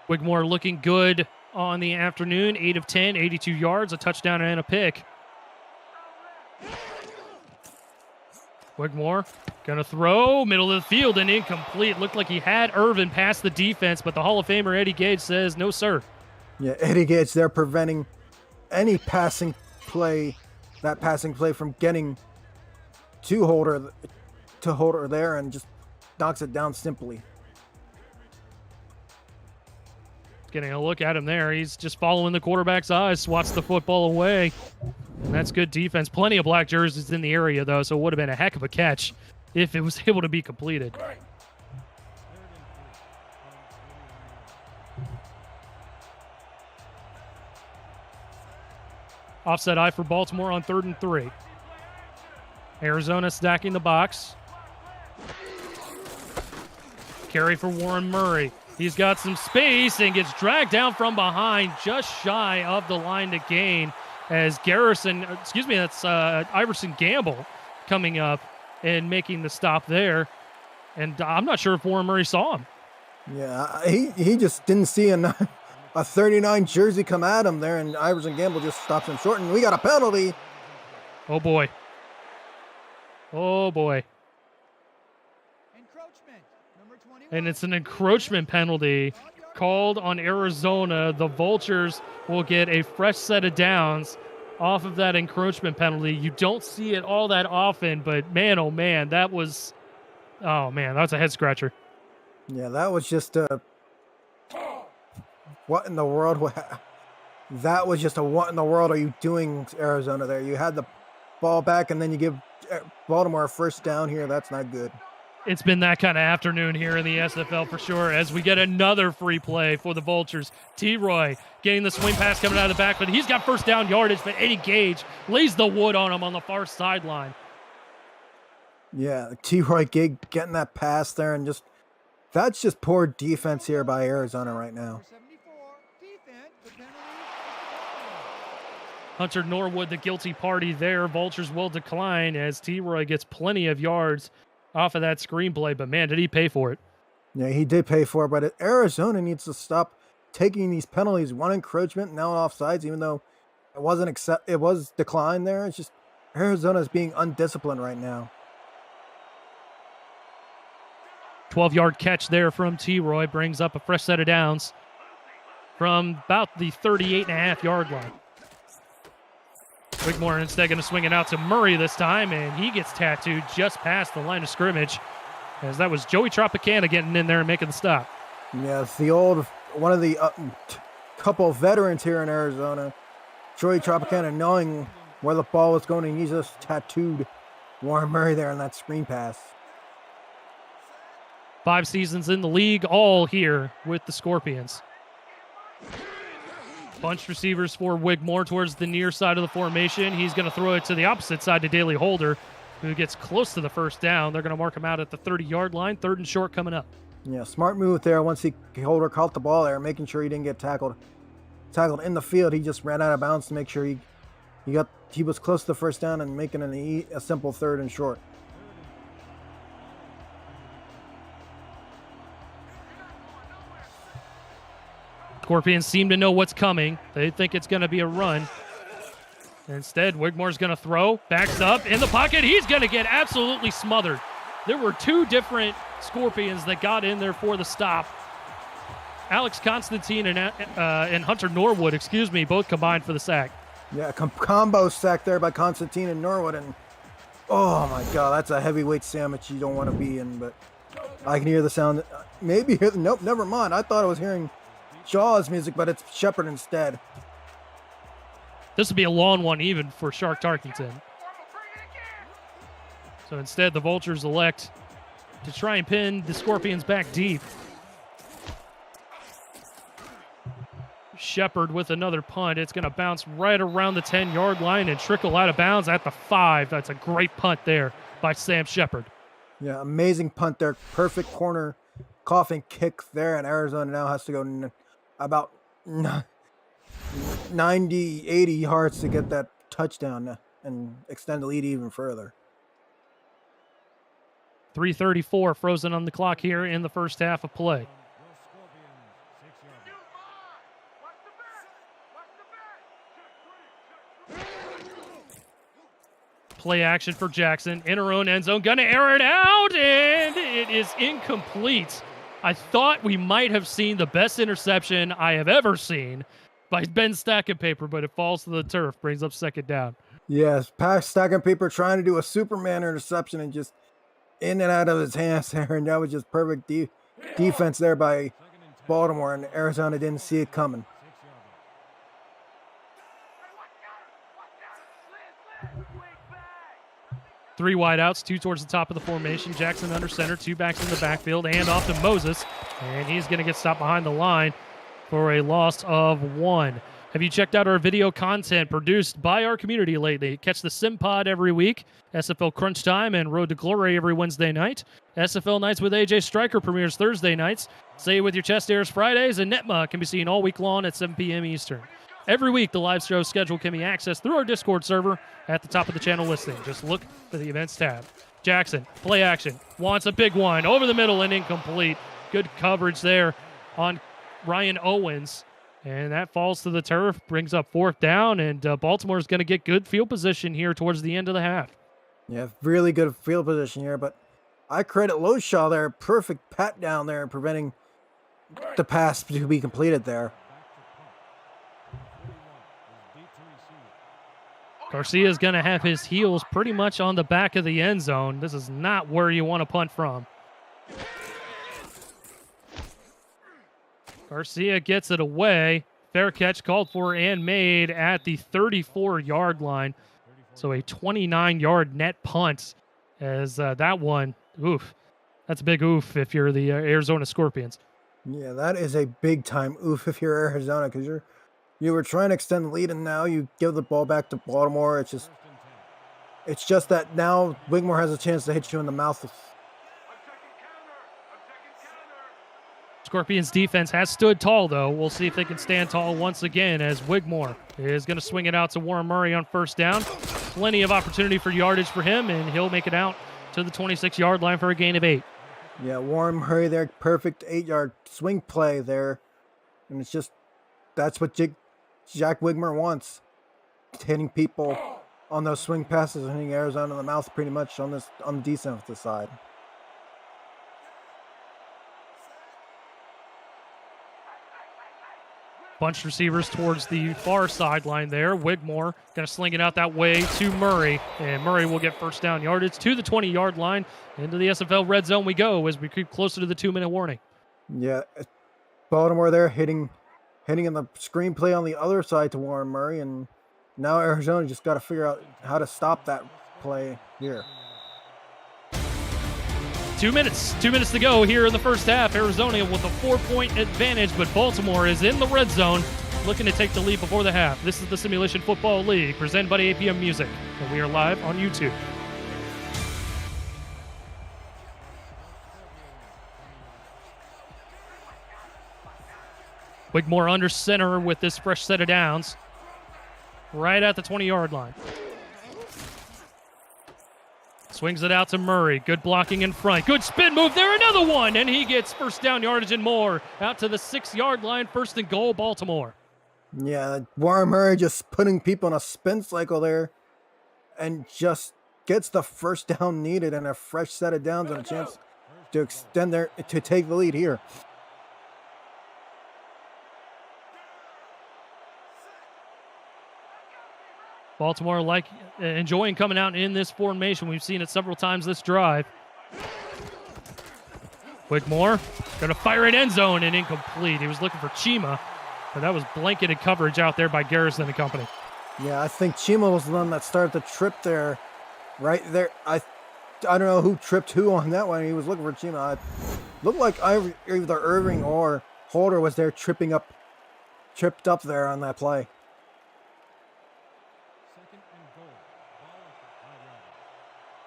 Wigmore looking good on the afternoon. 8 of 10, 82 yards, a touchdown and a pick. Wigmore going to throw, middle of the field and incomplete. Looked like he had Irvin past the defense, but the Hall of Famer Eddie Gage says, no, sir. Yeah, Eddie Gage there preventing any passing play from getting to Holder there, and just knocks it down simply. Getting a look at him there. He's just following the quarterback's eyes, swats the football away. And that's good defense. Plenty of black jerseys in the area, though, so it would have been a heck of a catch if it was able to be completed. Offset eye for Baltimore on 3rd and 3. Arizona stacking the box. Carry for Warren Murray. He's got some space and gets dragged down from behind, just shy of the line to gain, as Iverson Gamble coming up and making the stop there. And I'm not sure if Warren Murray saw him. Yeah, he just didn't see a 39 jersey come at him there, and Iverson Gamble just stops him short, and we got a penalty. Oh, boy. Oh, boy. And it's an encroachment penalty called on Arizona. The Vultures will get a fresh set of downs off of that encroachment penalty. You don't see it all that often, but man, oh man, that was a head scratcher. Yeah, that was just a what in the world? That was just a what in the world are you doing, Arizona? There, you had the ball back, and then you give Baltimore a first down here. That's not good. It's been that kind of afternoon here in the SFL for sure, as we get another free play for the Vultures. T-Roy getting the swing pass coming out of the back, but he's got first down yardage, but Eddie Gage lays the wood on him on the far sideline. Yeah, T-Roy Gig getting that pass there, and that's just poor defense here by Arizona right now. Hunter Norwood, the guilty party there. Vultures will decline as T-Roy gets plenty of yards off of that screenplay, but man, did he pay for it. Yeah, he did pay for it, but Arizona needs to stop taking these penalties. One encroachment, now offsides, even though it was declined there. It's just Arizona's being undisciplined right now. 12-yard catch there from T-Roy brings up a fresh set of downs from about the 38.5-yard line. Wigmore instead going to swing it out to Murray this time, and he gets tattooed just past the line of scrimmage, as that was Joey Tropicana getting in there and making the stop. Yeah, it's one of the couple of veterans here in Arizona, Joey Tropicana, knowing where the ball was going, and he just tattooed Warren Murray there on that screen pass. 5 seasons in the league, all here with the Scorpions. Bunch receivers for Wigmore towards the near side of the formation. He's going to throw it to the opposite side to Daly Holder, who gets close to the first down. They're going to mark him out at the 30-yard line. 3rd and short coming up. Yeah, smart move there. Once Holder caught the ball there, making sure he didn't get tackled in the field. He just ran out of bounds to make sure he was close to the first down and making a simple 3rd and short. Scorpions seem to know what's coming. They think it's going to be a run. Instead, Wigmore's going to throw, backs up in the pocket. He's going to get absolutely smothered. There were 2 different Scorpions that got in there for the stop. Alex Constantine and Hunter Norwood, both combined for the sack. Yeah, combo sack there by Constantine and Norwood. And oh my God, that's a heavyweight sandwich you don't want to be in. But I can hear the sound. Nope, never mind. I thought I was hearing Jaws music, but it's Shepard instead. This would be a long one even for Shark Tarkington. So instead, the Vultures elect to try and pin the Scorpions back deep. Shepard with another punt. It's going to bounce right around the 10-yard line and trickle out of bounds at the 5. That's a great punt there by Sam Shepard. Yeah, amazing punt there. Perfect corner coughing kick there, and Arizona now has to go about 90, 80 yards to get that touchdown and extend the lead even further. 3:34 frozen on the clock here in the first half of play. Play action for Jackson in her own end zone. Gonna air it out, and it is incomplete. I thought we might have seen the best interception I have ever seen by Ben Stackenpaper, but it falls to the turf, brings up 2nd down. Yes, Stackenpaper trying to do a Superman interception and just in and out of his hands there, and that was just perfect defense there by Baltimore, and Arizona didn't see it coming. Three wideouts, 2 towards the top of the formation. Jackson under center, 2 backs in the backfield, hand off to Moses, and he's going to get stopped behind the line for a loss of 1. Have you checked out our video content produced by our community lately? Catch the Sim Pod every week, SFL Crunch Time, and Road to Glory every Wednesday night. SFL Nights with AJ Stryker premieres Thursday nights. Say It With Your Chest airs Fridays, and Netma can be seen all week long at 7 p.m. Eastern. Every week, the live show schedule can be accessed through our Discord server at the top of the channel listing. Just look for the events tab. Jackson, play action, wants a big one, over the middle and incomplete. Good coverage there on Ryan Owens, and that falls to the turf, brings up 4th down, and Baltimore is going to get good field position here towards the end of the half. Yeah, really good field position here, but I credit Loshaw there. Perfect pat down there, preventing the pass to be completed there. Garcia is going to have his heels pretty much on the back of the end zone. This is not where you want to punt from. Garcia gets it away. Fair catch called for and made at the 34-yard line. So a 29-yard net punt as that one, oof, that's a big oof if you're the Arizona Scorpions. Yeah, that is a big-time oof if you're Arizona, because you were trying to extend the lead, and now you give the ball back to Baltimore. It's just that now Wigmore has a chance to hit you in the mouth. Scorpions defense has stood tall, though. We'll see if they can stand tall once again as Wigmore is going to swing it out to Warren Murray on 1st down. Plenty of opportunity for yardage for him, and he'll make it out to the 26-yard line for a gain of 8. Yeah, Warren Murray there, perfect 8-yard swing play there. And it's just, that's what Jack Wigmore wants. Hitting people on those swing passes and hitting Arizona in the mouth pretty much on the defensive side. Bunched receivers towards the far sideline there. Wigmore going to sling it out that way to Murray, and Murray will get 1st down yardage to the 20-yard line. Into the SFL red zone we go as we creep closer to the 2-minute warning. Yeah, Baltimore there hitting in the screenplay on the other side to Warren Murray, and now Arizona just got to figure out how to stop that play here. 2 minutes to go here in the first half. Arizona with a 4-point advantage, but Baltimore is in the red zone looking to take the lead before the half. This is the Simulation Football League presented by APM Music, and we are live on YouTube. Wigmore under center with this fresh set of downs right at the 20-yard line. Swings it out to Murray. Good blocking in front. Good spin move there. Another one. And he gets 1st down yardage and more. Out to the 6-yard line. 1st and goal, Baltimore. Yeah, Warren Murray just putting people in a spin cycle there and just gets the 1st down needed and a fresh set of downs and a chance to extend to take the lead here. Baltimore enjoying coming out in this formation. We've seen it several times this drive. Wigmore going to fire it end zone and incomplete. He was looking for Chima, but that was blanketed coverage out there by Garrison and company. Yeah, I think Chima was the one that started the trip there. Right there. I don't know who tripped who on that one. He was looking for Chima. It looked like either Irving or Holder was there tripped up there on that play.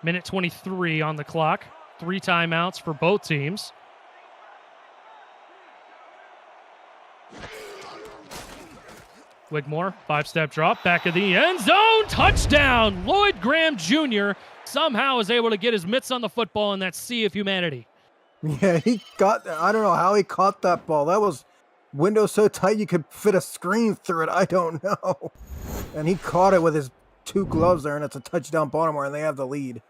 Minute 23 on the clock. 3 timeouts for both teams. Wigmore, 5-step drop, back of the end zone, touchdown! Lloyd Graham Jr. somehow is able to get his mitts on the football in that sea of humanity. Yeah, I don't know how he caught that ball. That was window so tight you could fit a screen through it. I don't know. And he caught it with his 2 gloves there, and it's a touchdown Baltimore, and they have the lead.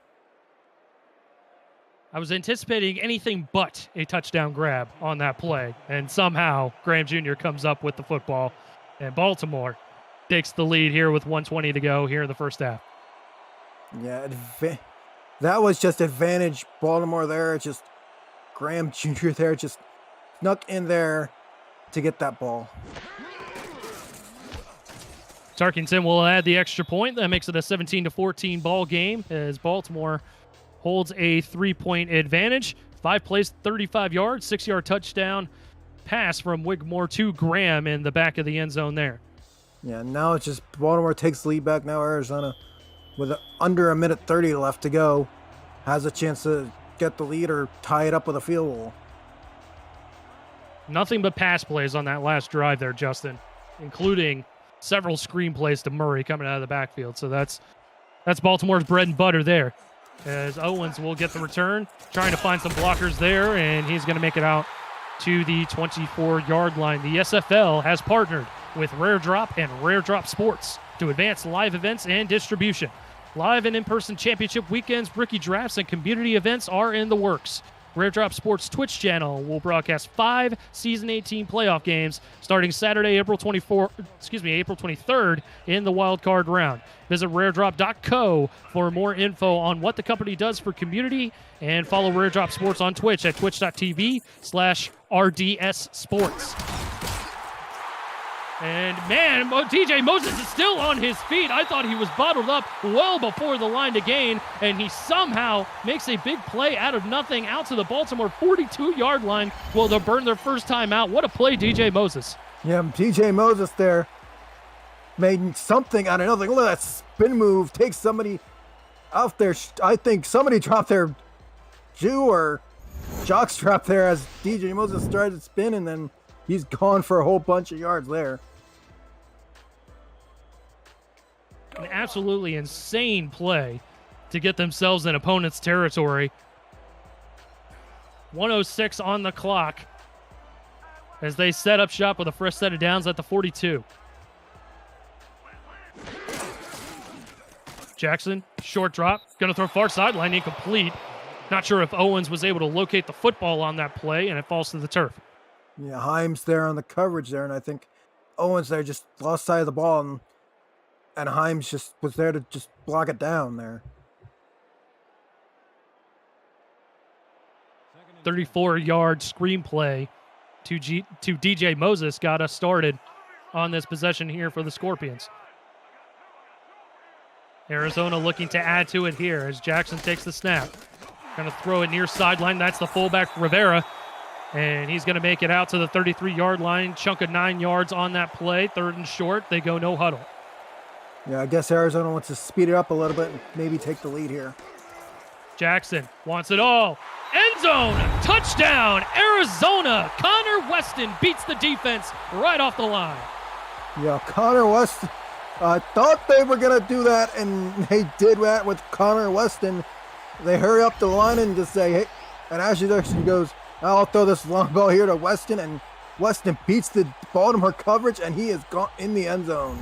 I was anticipating anything but a touchdown grab on that play, and somehow Graham Jr. comes up with the football, and Baltimore takes the lead here with 1:20 to go here in the first half. Yeah, that was just advantage Baltimore there. It's just Graham Jr. there just snuck in there to get that ball. Tarkington will add the extra point. That makes it a 17-14 ball game as Baltimore holds a 3-point advantage. 5 plays, 35 yards, 6-yard touchdown pass from Wigmore to Graham in the back of the end zone there. Yeah, now it's just Baltimore takes the lead back. Now Arizona, with under a minute 30 left to go, has a chance to get the lead or tie it up with a field goal. Nothing but pass plays on that last drive there, Justin, including several screen plays to Murray coming out of the backfield. So that's Baltimore's bread and butter there. As Owens will get the return, trying to find some blockers there, and he's going to make it out to the 24-yard line. The SFL has partnered with Rare Drop and Rare Drop Sports to advance live events and distribution. Live and in-person championship weekends, rookie drafts, and community events are in the works. Rare Drop Sports Twitch channel will broadcast 5 Season 18 playoff games starting Saturday, April 23rd in the wild card round. Visit raredrop.co for more info on what the company does for community, and follow Rare Drop Sports on Twitch at twitch.tv/RDS Sports. And man, DJ Moses is still on his feet. I thought he was bottled up well before the line to gain, and he somehow makes a big play out of nothing out to the Baltimore 42-yard line. Well, they'll burn their first time out. What a play, DJ Moses. Yeah, DJ Moses there made something out of nothing. Look at that spin move. Takes somebody out there. I think somebody dropped their shoe or jockstrap there as DJ Moses started to spin, and then he's gone for a whole bunch of yards there. An absolutely insane play to get themselves in opponent's territory. 1:06 on the clock as they set up shop with a fresh set of downs at the 42. Jackson, short drop, going to throw far sideline, incomplete. Not sure if Owens was able to locate the football on that play, and it falls to the turf. Yeah, Himes there on the coverage there, and I think Owens there just lost sight of the ball, and Himes just was there to just block it down there. 34-yard screenplay to DJ Moses got us started on this possession here for the Scorpions. Arizona looking to add to it here as Jackson takes the snap. Going to throw it near sideline. That's the fullback, Rivera. And he's going to make it out to the 33-yard line. Chunk of 9 yards on that play. 3rd and short. They go no huddle. Yeah, I guess Arizona wants to speed it up a little bit and maybe take the lead here. Jackson wants it all. End zone. Touchdown. Arizona. Connor Weston beats the defense right off the line. Yeah, Connor Weston. I thought they were going to do that, and they did that with Connor Weston. They hurry up the line and just say, hey, and Ashley Dixon goes, I'll throw this long ball here to Weston, and Weston beats the Baltimore coverage, and he is gone in the end zone.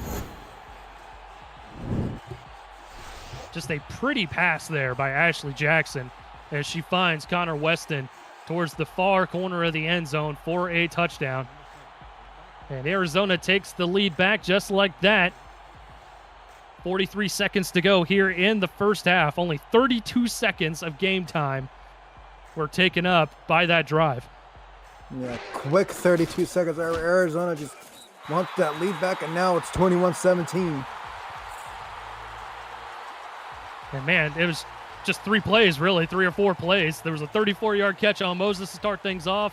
Just a pretty pass there by Ashley Jackson as she finds Connor Weston towards the far corner of the end zone for a touchdown. And Arizona takes the lead back just like that. 43 seconds to go here in the first half. Only 32 seconds of game time were taken up by that drive. Yeah, quick 32 seconds. Arizona just wants that lead back, and now it's 21-17. And man, it was just 3 plays, really, 3 or 4 plays. There was a 34-yard catch on Moses to start things off,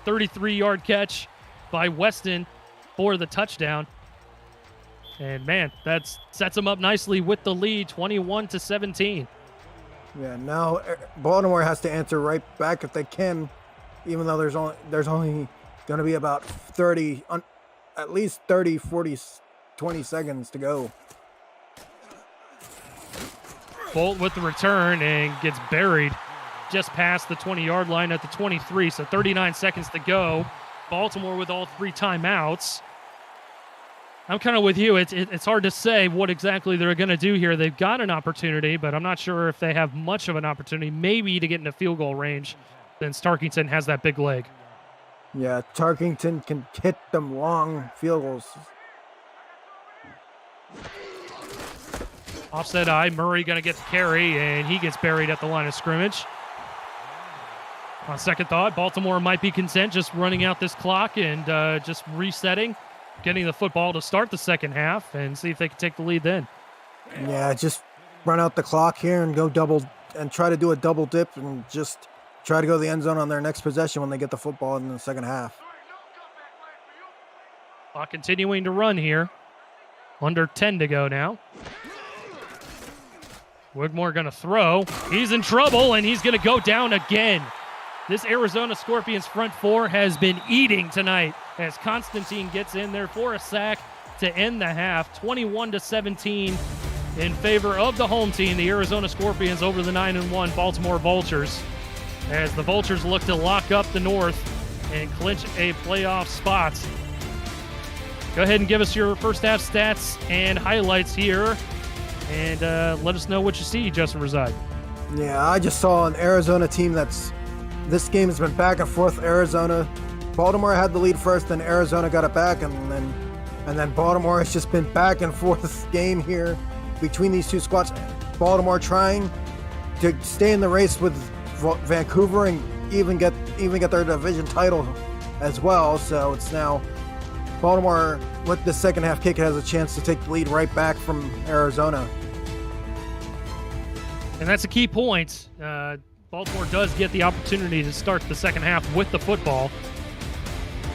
33-yard catch by Weston for the touchdown. And man, that sets them up nicely with the lead, 21-17. Yeah, now Baltimore has to answer right back if they can, even though there's only going to be about 30, at least 30, 40, 20 seconds to go. Bolt with the return and gets buried just past the 20-yard line at the 23, so 39 seconds to go. Baltimore with all 3 timeouts. I'm kind of with you. It's hard to say what exactly they're going to do here. They've got an opportunity, but I'm not sure if they have much of an opportunity, maybe to get into field goal range, since Tarkington has that big leg. Yeah, Tarkington can hit them long field goals. Offset eye, Murray going to get the carry, and he gets buried at the line of scrimmage. On second thought, Baltimore might be content just running out this clock and just resetting, getting the football to start the second half and see if they can take the lead then. Yeah, just run out the clock here and go double and try to do a double dip and just try to go to the end zone on their next possession when they get the football in the second half. Clock continuing to run here. Under 10 to go now. Wigmore going to throw. He's in trouble, and he's going to go down again. This Arizona Scorpions front four has been eating tonight as Constantine gets in there for a sack to end the half. 21-17 in favor of the home team, the Arizona Scorpions, over the 9-1 Baltimore Vultures, as the Vultures look to lock up the North and clinch a playoff spot. Go ahead and give us your first half stats and highlights here, and let us know what you see, Justin Reside. Yeah, I just saw an Arizona team this game has been back and forth. Baltimore had the lead first, then Arizona got it back, and then Baltimore has just been back and forth game here between these two squads. Baltimore trying to stay in the race with Vancouver and even get their division title as well. So it's now Baltimore, with the second half kick, has a chance to take the lead right back from Arizona. And that's a key point. Baltimore does get the opportunity to start the second half with the football.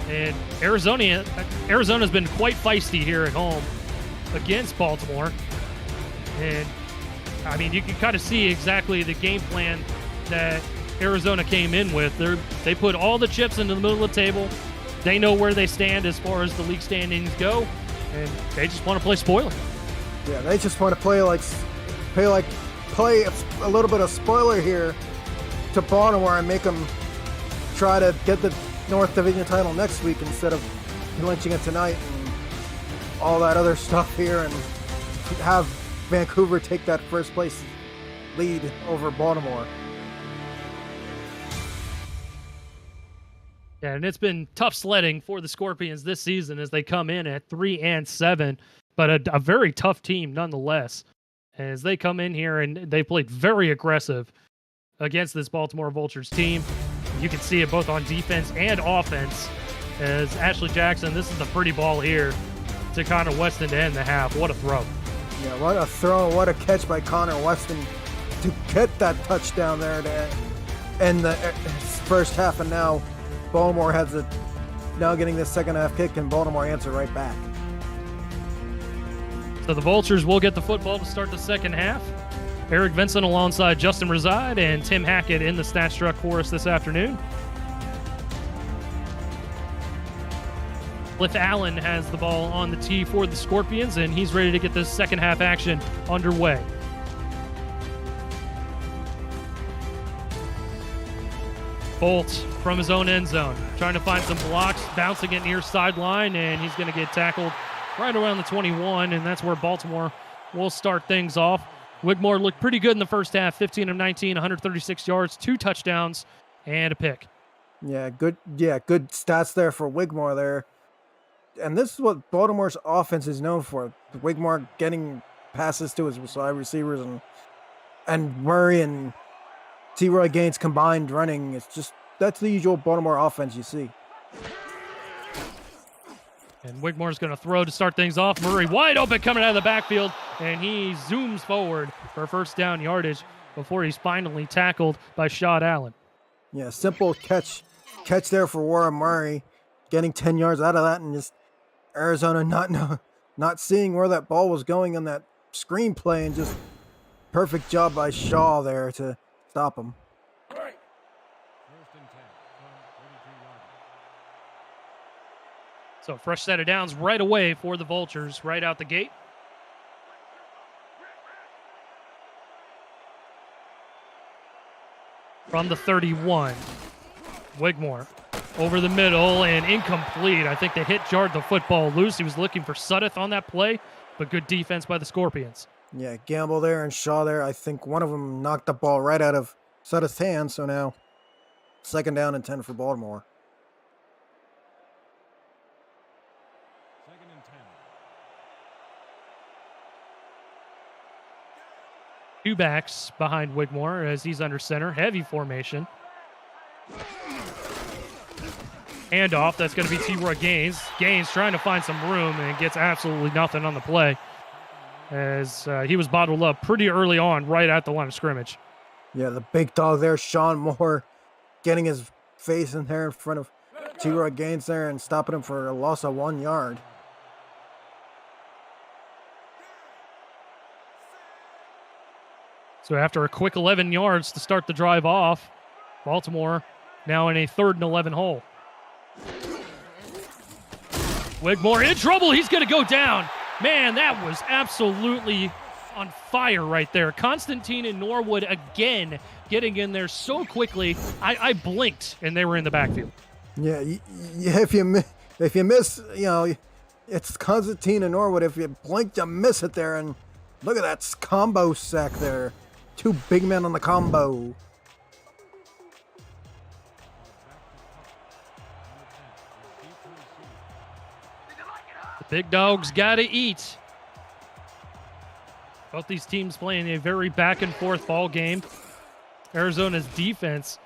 And Arizona's been quite feisty here at home against Baltimore. And, I mean, you can kind of see exactly the game plan that Arizona came in with. They put all the chips into the middle of the table. They know where they stand as far as the league standings go, and they just want to play spoiler. Yeah, they just want to play a little bit of spoiler here to Baltimore and make them try to get the North Division title next week instead of clinching it tonight and all that other stuff here, and have Vancouver take that first place lead over Baltimore. Yeah, and it's been tough sledding for the Scorpions this season as they come in at 3-7, but a very tough team nonetheless, as they come in here and they played very aggressive against this Baltimore Vultures team. You can see it both on defense and offense, as Ashley Jackson, this is the pretty ball here to Connor Weston to end the half. What a throw. Yeah, what a throw, what a catch by Connor Weston to get that touchdown there to end the first half, and now Baltimore has it, now getting this second half kick, and Baltimore answer right back. So the Vultures will get the football to start the second half. Eric Vincent alongside Justin Reside and Tim Hackett in the Stat Struck for us this afternoon. Cliff Allen has the ball on the tee for the Scorpions, and he's ready to get this second half action underway. Bolt from his own end zone, trying to find some blocks, bouncing it near sideline, and he's going to get tackled right around the 21, and that's where Baltimore will start things off. Wigmore looked pretty good in the first half, 15 of 19, 136 yards, 2 touchdowns, and a pick. Yeah, good stats there for Wigmore there. And this is what Baltimore's offense is known for. Wigmore getting passes to his wide receivers, and Murray and T-Roy Gaines combined running. It's just, that's the usual Baltimore offense you see. And Wigmore's going to throw to start things off. Murray wide open coming out of the backfield, and he zooms forward for first down yardage before he's finally tackled by Shad Allen. Yeah, simple catch there for Warren Murray, getting 10 yards out of that, and just Arizona not seeing where that ball was going on that screen play, and just perfect job by Shaw there to stop him. So fresh set of downs right away for the Vultures, right out the gate. From the 31, Wigmore over the middle and incomplete. I think the hit jarred the football loose. He was looking for Suddeth on that play, but good defense by the Scorpions. Yeah, Gamble there and Shaw there. I think one of them knocked the ball right out of Suddeth's hand, so now second down and 10 for Baltimore. Two backs behind Wigmore as he's under center. Heavy formation. Handoff. That's going to be T-Roy Gaines. Gaines trying to find some room and gets absolutely nothing on the play, as he was bottled up pretty early on right at the line of scrimmage. Yeah, the big dog there, Sean Moore, getting his face in there in front of T-Roy Gaines there and stopping him for a loss of 1 yard. So after a quick 11 yards to start the drive off, Baltimore now in a 3rd and 11 hole. Wigmore in trouble. He's going to go down. Man, that was absolutely on fire right there. Constantine and Norwood again getting in there so quickly. I blinked and they were in the backfield. Yeah, if you miss, it's Constantine and Norwood. If you blink, you miss it there. And look at that combo sack there. 2 big men on the combo. The big dogs got to eat. Both these teams playing a very back-and-forth ball game. Arizona's defense,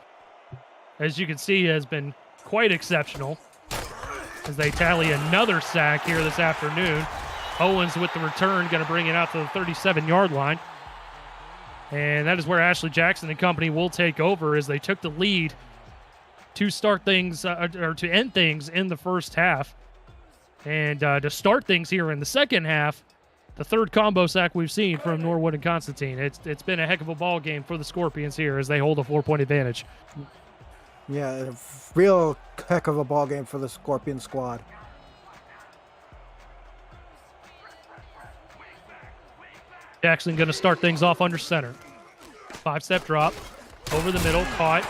as you can see, has been quite exceptional as they tally another sack here this afternoon. Owens with the return, going to bring it out to the 37-yard line. And that is where Ashley Jackson and company will take over as they took the lead to start things, or to end things in the first half. And to start things here in the second half, the 3rd combo sack we've seen from Norwood and Constantine. It's been a heck of a ball game for the Scorpions here as they hold a 4-point advantage. Yeah, a real heck of a ball game for the Scorpion squad. Jackson going to start things off under center. 5-step drop over the middle, caught.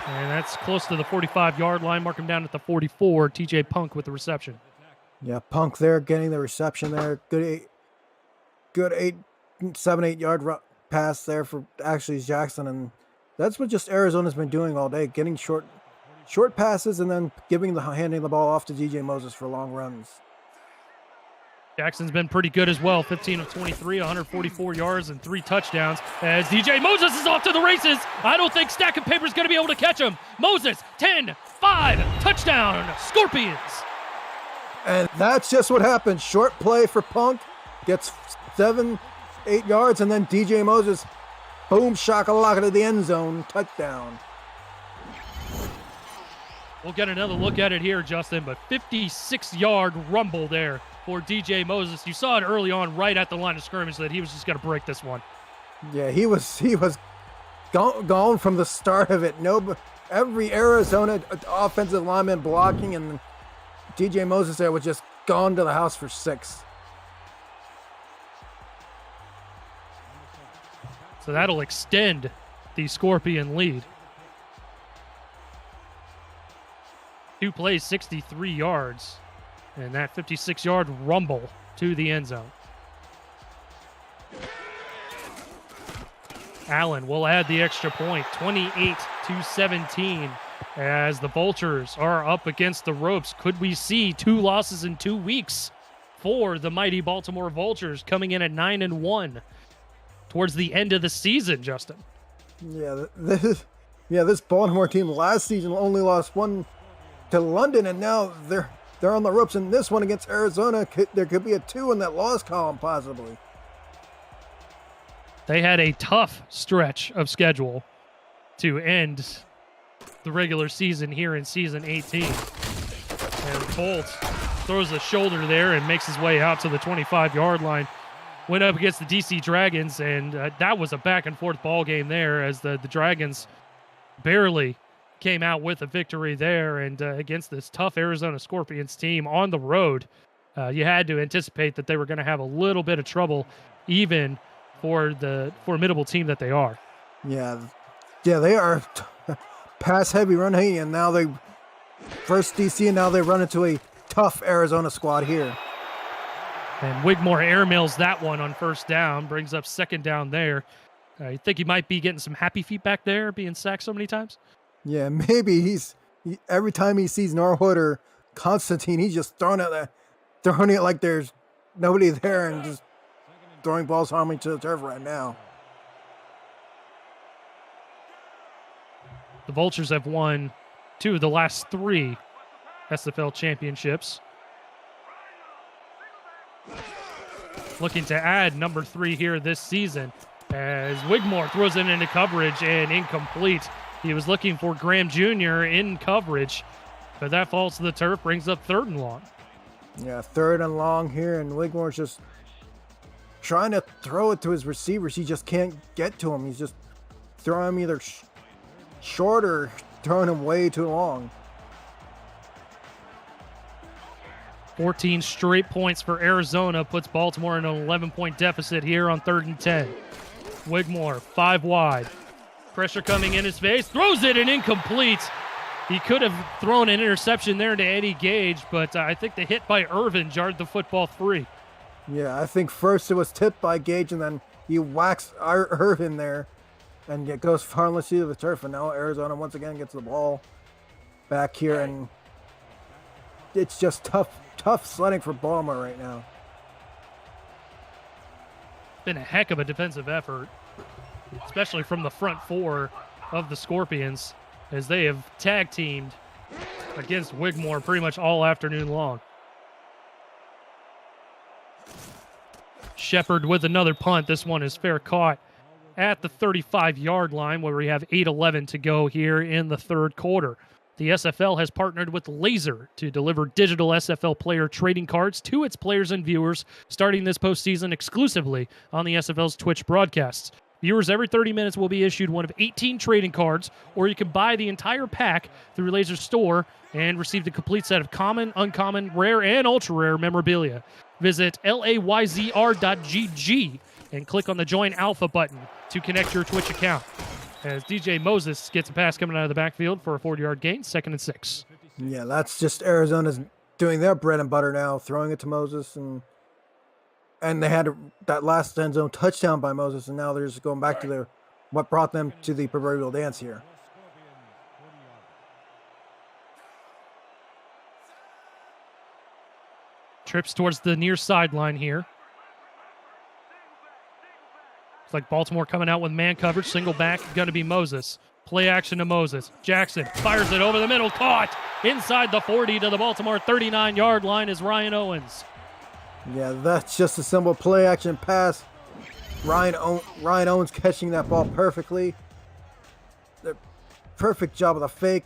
And that's close to the 45-yard line. Mark him down at the 44. TJ Punk with the reception. Yeah, Punk there getting the reception there. Good 7-8 yard pass there for Ashley Jackson. And that's what just Arizona's been doing all day, getting short passes and then handing the ball off to DJ Moses for long runs. Jackson's been pretty good as well. 15 of 23, 144 yards and 3 touchdowns. As DJ Moses is off to the races. I don't think Stack of Paper is going to be able to catch him. Moses, 10-5, touchdown, Scorpions. And that's just what happened. Short play for Punk, gets 7-8 yards, and then DJ Moses, boom, shakalaka to the end zone, touchdown. We'll get another look at it here, Justin, but 56-yard rumble there for DJ Moses. You saw it early on right at the line of scrimmage that he was just going to break this one. Yeah, he was gone from the start of it. Every Arizona offensive lineman blocking, and DJ Moses there was just gone to the house for 6. So that'll extend the Scorpion lead. 2 plays, 63 yards. And that 56-yard rumble to the end zone. Allen will add the extra point, 28-17, as the Vultures are up against the ropes. Could we see 2 losses in 2 weeks for the mighty Baltimore Vultures, coming in at 9-1 towards the end of the season, Justin? Yeah, this Baltimore team last season only lost 1 to London, and now they're on the ropes. And this one against Arizona, there could be a 2 in that loss column possibly. They had a tough stretch of schedule to end the regular season here in season 18. And Bolt throws a shoulder there and makes his way out to the 25-yard line. Went up against the DC Dragons, and that was a back-and-forth ball game there as the Dragons barely came out with a victory there. And against this tough Arizona Scorpions team on the road, you had to anticipate that they were going to have a little bit of trouble, even for the formidable team that they are. Yeah, they are pass-heavy, run-heavy, and now they first DC, and now they run into a tough Arizona squad here. And Wigmore airmails that one on first down, brings up second down there. You think he might be getting some happy feet back there, being sacked so many times? Yeah, maybe every time he sees Norwood or Constantine, he's just throwing it like there's nobody there and just throwing balls harming to the turf right now. The Vultures have won 2 of the last 3 SFL championships. Looking to add number 3 here this season as Wigmore throws it into coverage and incomplete. He was looking for Graham Jr. in coverage, but that falls to the turf, brings up 3rd and long. Yeah, 3rd and long here, and Wigmore's just trying to throw it to his receivers. He just can't get to him. He's just throwing him either short or throwing him way too long. 14 straight points for Arizona puts Baltimore in an 11-point deficit here on 3rd and 10. Wigmore, 5 wide. Pressure coming in his face. Throws it and incomplete. He could have thrown an interception there to Eddie Gage, but I think the hit by Irvin jarred the football free. Yeah, I think first it was tipped by Gage, and then he whacks Irvin there, and it goes harmlessly to the turf. And now Arizona once again gets the ball back here, and it's just tough sledding for Baltimore right now. Been a heck of a defensive effort, especially from the front four of the Scorpions, as they have tag teamed against Wigmore pretty much all afternoon long. Shepard with another punt. This one is fair caught at the 35-yard line, where we have 8:11 to go here in the 3rd quarter. The SFL has partnered with Laser to deliver digital SFL player trading cards to its players and viewers starting this postseason exclusively on the SFL's Twitch broadcasts. Viewers every 30 minutes will be issued one of 18 trading cards, or you can buy the entire pack through Laser's store and receive the complete set of common, uncommon, rare, and ultra-rare memorabilia. Visit layzr.gg and click on the Join Alpha button to connect your Twitch account. As DJ Moses gets a pass coming out of the backfield for a 40-yard gain, 2nd and 6. Yeah, that's just Arizona's doing their bread and butter now, throwing it to Moses, and they had that last end zone touchdown by Moses, and now they're just going back to what brought them to the proverbial dance here. Trips towards the near sideline here. It's like Baltimore coming out with man coverage, single back, going to be Moses. Play action to Moses. Jackson fires it over the middle, caught inside the 40 to the Baltimore 39-yard line is Ryan Owens. Yeah, that's just a simple play action pass. Ryan Owens catching that ball perfectly. The perfect job of the fake.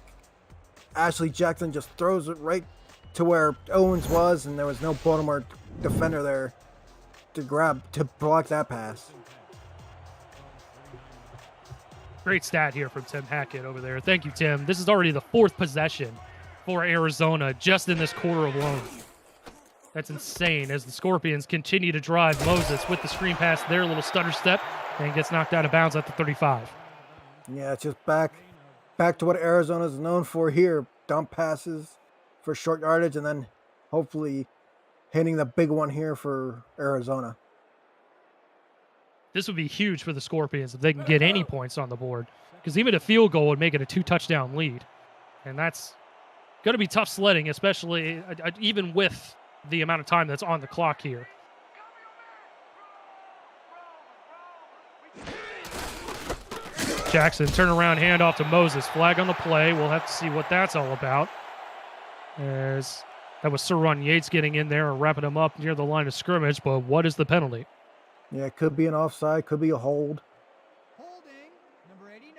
Ashley Jackson just throws it right to where Owens was, and there was no Baltimore defender there to block that pass. Great stat here from Tim Hackett over there. Thank you, Tim. This is already the 4th possession for Arizona just in this quarter alone. That's insane as the Scorpions continue to drive. Moses with the screen pass, their little stutter step, and gets knocked out of bounds at the 35. Yeah, it's just back to what Arizona's known for here. Dump passes for short yardage, and then hopefully hitting the big one here for Arizona. This would be huge for the Scorpions if they can get any points on the board, because even a field goal would make it a 2-touchdown lead. And that's going to be tough sledding, especially even with the amount of time that's on the clock here. Jackson, turnaround handoff to Moses. Flag on the play. We'll have to see what that's all about. As that was Sirron Yates getting in there and wrapping him up near the line of scrimmage, but what is the penalty? Yeah, it could be an offside, could be a hold. Holding, number 89,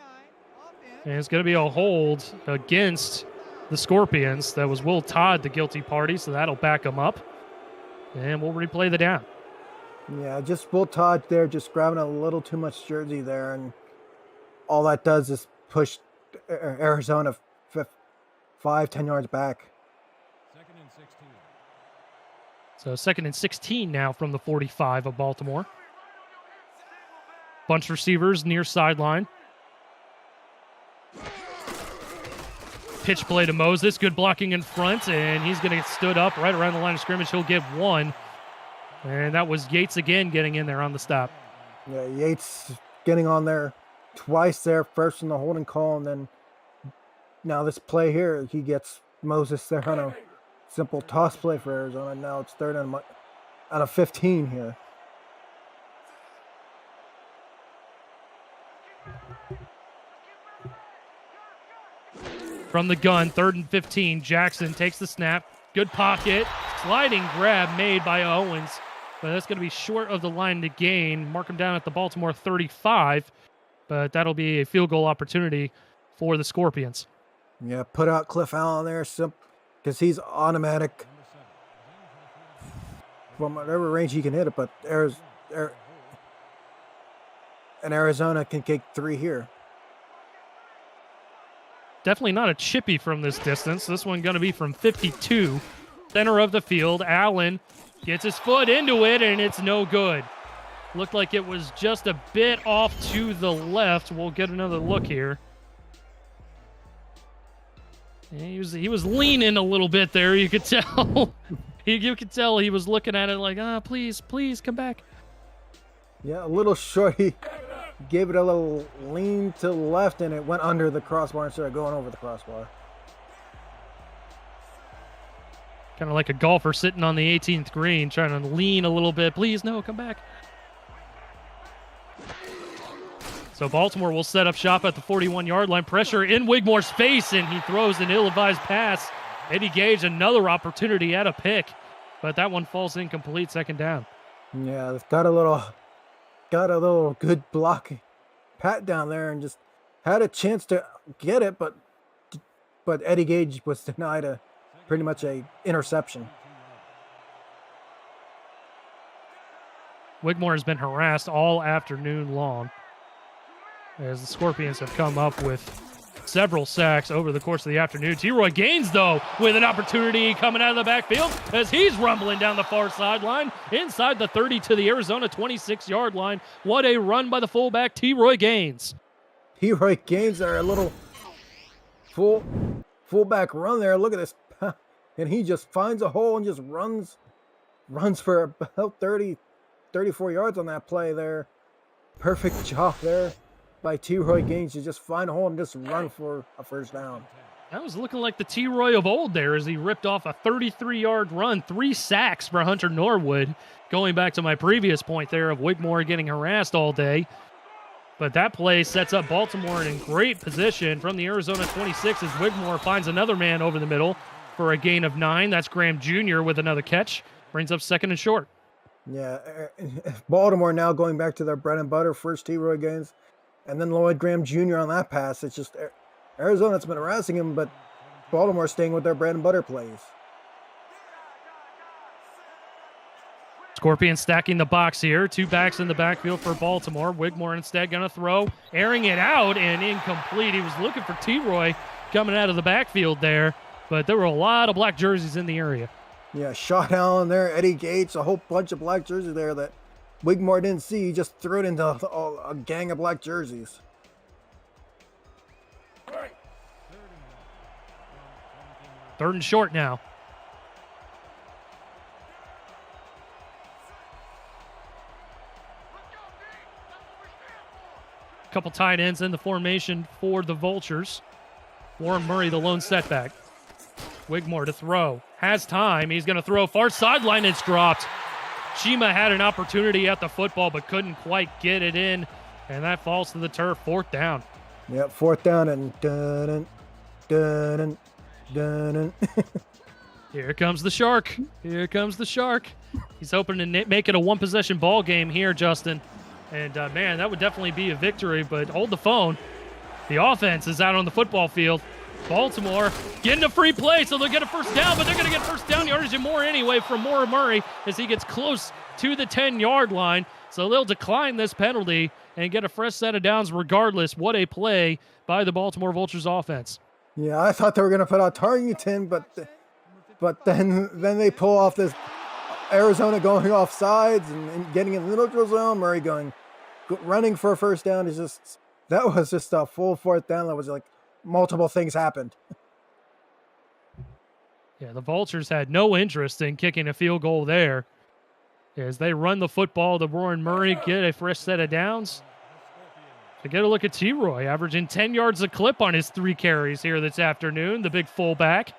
offense. And it's going to be a hold against the Scorpions. That was Will Todd, the guilty party, so that'll back him up. And we'll replay the down. Yeah, just Will Todd there, just grabbing a little too much jersey there, and all that does is push Arizona 5-10 yards back. 2nd and 16. So 2nd and 16 now from the 45 of Baltimore. Bunch receivers near sideline. Pitch play to Moses. Good blocking in front, and he's going to get stood up right around the line of scrimmage. He'll get one. And that was Yates again getting in there on the stop. Yeah, Yates getting on there twice there, first in the holding call, and then now this play here, he gets Moses there on a simple toss play for Arizona. Now it's 3rd and out of 15 here. From the gun, 3rd and 15. Jackson takes the snap. Good pocket. Sliding grab made by Owens. But that's going to be short of the line to gain. Mark him down at the Baltimore 35. But that'll be a field goal opportunity for the Scorpions. Yeah, put out Cliff Allen there because he's automatic from whatever range he can hit it. But and Arizona can kick 3 here. Definitely not a chippy from this distance. This one going to be from 52. Center of the field. Allen gets his foot into it, and it's no good. Looked like it was just a bit off to the left. We'll get another look here. Yeah, he was leaning a little bit there. You could tell. You could tell he was looking at it like, please, please come back. Yeah, a little short. He gave it a little lean to the left, and it went under the crossbar instead of going over the crossbar. Kind of like a golfer sitting on the 18th green, trying to lean a little bit. Please, no, come back. So Baltimore will set up shop at the 41-yard line. Pressure in Wigmore's face, and he throws an ill-advised pass. Eddie Gage, another opportunity at a pick, but that one falls incomplete, second down. Yeah, it's got a little good block pat down there, and just had a chance to get it, but Eddie Gage was denied pretty much a interception. Wigmore has been harassed all afternoon long, as the Scorpions have come up with several sacks over the course of the afternoon. T-Roy Gaines, though, with an opportunity coming out of the backfield as he's rumbling down the far sideline inside the 30 to the Arizona 26-yard line. What a run by the fullback, T-Roy Gaines. T-Roy Gaines there, a little fullback run there. Look at this. And he just finds a hole and just runs for about 34 yards on that play there. Perfect job there by T-Roy Gaines to just find a hole and just run for a first down. That was looking like the T-Roy of old there as he ripped off a 33-yard run, 3 sacks for Hunter Norwood. Going back to my previous point there of Wigmore getting harassed all day. But that play sets up Baltimore in great position from the Arizona 26 as Wigmore finds another man over the middle for a gain of 9. That's Graham Jr. with another catch. Brings up second and short. Yeah, Baltimore now going back to their bread and butter. First T-Roy Gaines, and then Lloyd Graham Jr. on that pass. It's just Arizona's been harassing him, but Baltimore staying with their bread and butter plays. Scorpions stacking the box here. 2 backs in the backfield for Baltimore. Wigmore instead going to throw, airing it out and incomplete. He was looking for T-Roy coming out of the backfield there, but there were a lot of black jerseys in the area. Yeah, Shot Allen there, Eddie Gates, a whole bunch of black jerseys there that Wigmore didn't see. He just threw it into a gang of black jerseys. Third and short now. Couple tight ends in the formation for the Vultures. Warren Murray, the lone setback. Wigmore to throw. Has time. He's going to throw far sideline. It's dropped. Shima had an opportunity at the football but couldn't quite get it in. And that falls to the turf. 4th down. Yep, 4th down and dun. Here comes the Shark. Here comes the Shark. He's hoping to make it a one-possession ball game here, Justin. And, man, that would definitely be a victory. But hold the phone. The offense is out on the football field. Baltimore getting a free play, so they'll get a first down, but they're going to get first down yardage and more anyway from Warren Murray as he gets close to the 10-yard line. So they'll decline this penalty and get a fresh set of downs regardless. What a play by the Baltimore Vultures offense. Yeah, I thought they were going to put out Targeton, but then they pull off this Arizona going off sides and getting in the neutral zone. Murray running for a first down. That was just a full 4th down. That was like multiple things happened. Yeah, the Vultures had no interest in kicking a field goal there. As they run the football to Warren Murray, get a fresh set of downs. To get a look at T-Roy, averaging 10 yards a clip on his 3 carries here this afternoon, the big fullback.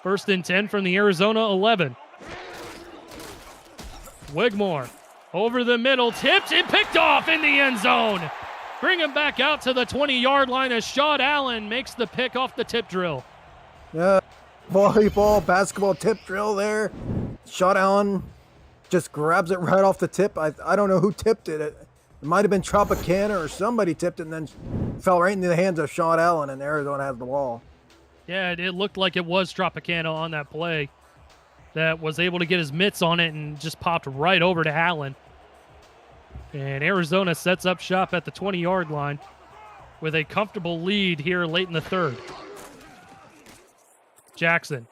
1st and 10 from the Arizona 11. Wigmore over the middle, tipped and picked off in the end zone. Bring him back out to the 20-yard line as Shot Allen makes the pick off the tip drill. Yeah, volleyball, basketball tip drill there. Shot Allen just grabs it right off the tip. I don't know who tipped it. It might have been Tropicana or somebody tipped it and then fell right into the hands of Shot Allen, and Arizona has the ball. Yeah, it looked like it was Tropicana on that play. that was able to get his mitts on it and just popped right over to Allen. And Arizona sets up shop at the 20-yard line with a comfortable lead here late in the third. Jackson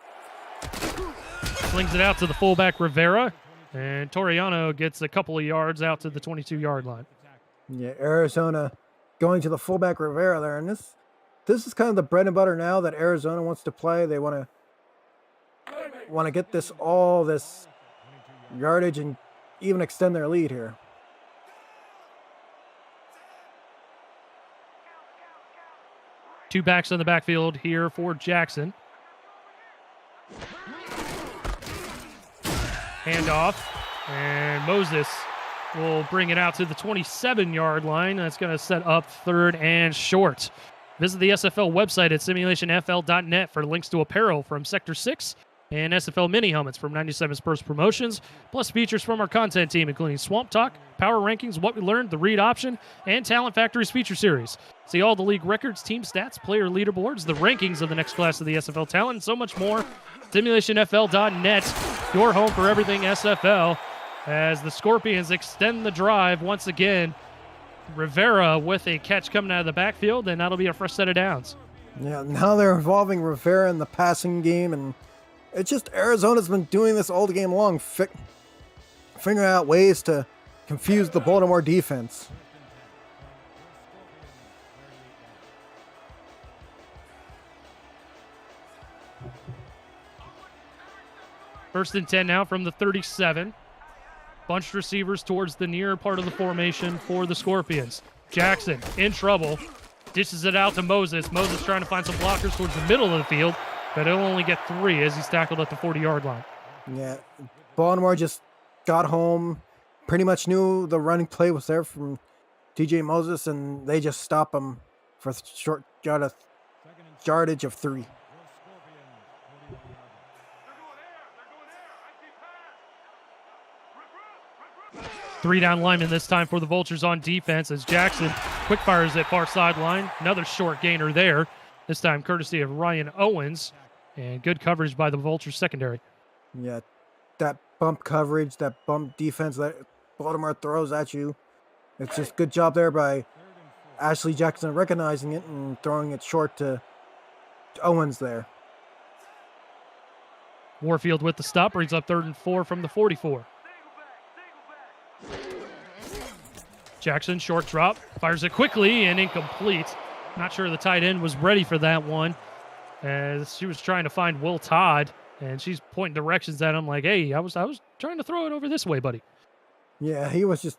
slings it out to the fullback Rivera, and Toriano gets a couple of yards out to the 22-yard line. Yeah, Arizona going to the fullback Rivera there, and this is kind of the bread and butter now that Arizona wants to play. They want to get this yardage and even extend their lead here. Two backs on the backfield here for Jackson. Handoff, and Moses will bring it out to the 27-yard line. That's going to set up third and short. Visit the SFL website at simulationfl.net for links to apparel from Sector 6 and SFL mini helmets from 97 Spurs Promotions, plus features from our content team, including Swamp Talk, Power Rankings, What We Learned, The Read Option, and Talent Factory's feature series. See all the league records, team stats, player leaderboards, the rankings of the next class of the SFL talent, and so much more. SimulationFL.net, your home for everything SFL, as the Scorpions extend the drive once again. Rivera with a catch coming out of the backfield, and that'll be a fresh set of downs. Yeah, now they're involving Rivera in the passing game, and it's just Arizona's been doing this all the game long, figuring out ways to confuse the Baltimore defense. First and 10 now from the 37. Bunched receivers towards the near part of the formation for the Scorpions. Jackson in trouble. Dishes it out to Moses. Moses trying to find some blockers towards the middle of the field, but he'll only get 3 as he's tackled at the 40-yard line. Yeah, Baltimore just got home, pretty much knew the running play was there from TJ Moses, and they just stop him for short yardage of 3. 3 down linemen this time for the Vultures on defense as Jackson quick fires at far sideline. Another short gainer there, this time courtesy of Ryan Owens, and good coverage by the Vultures secondary. Yeah, that bump coverage, that bump defense that Baltimore throws at you, it's just good job there by Ashley Jackson recognizing it and throwing it short to Owens there. Warfield with the stop, brings up 3rd and 4 from the 44. Jackson, short drop, fires it quickly and incomplete. Not sure the tight end was ready for that one, as she was trying to find Will Todd, and she's pointing directions at him like, hey, I was trying to throw it over this way, buddy. Yeah, he was just,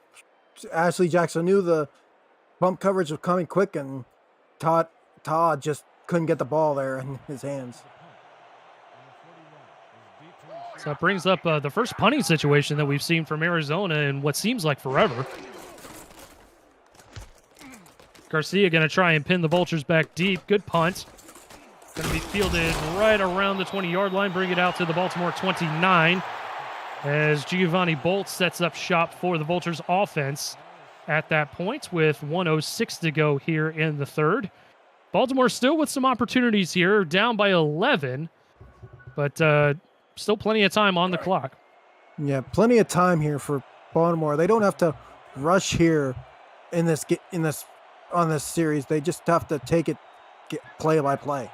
Ashley Jackson knew the bump coverage was coming quick, and Todd just couldn't get the ball there in his hands. So it brings up the first punting situation that we've seen from Arizona in what seems like forever. Garcia going to try and pin the Vultures back deep. Good punt. Going to be fielded right around the 20-yard line. Bring it out to the Baltimore 29 as Giovanni Bolt sets up shop for the Vultures offense at that point with 1:06 to go here in the third. Baltimore still with some opportunities here, down by 11, but still plenty of time on the clock. Yeah, plenty of time here for Baltimore. They don't have to rush here on this series. They just have to take it play by play.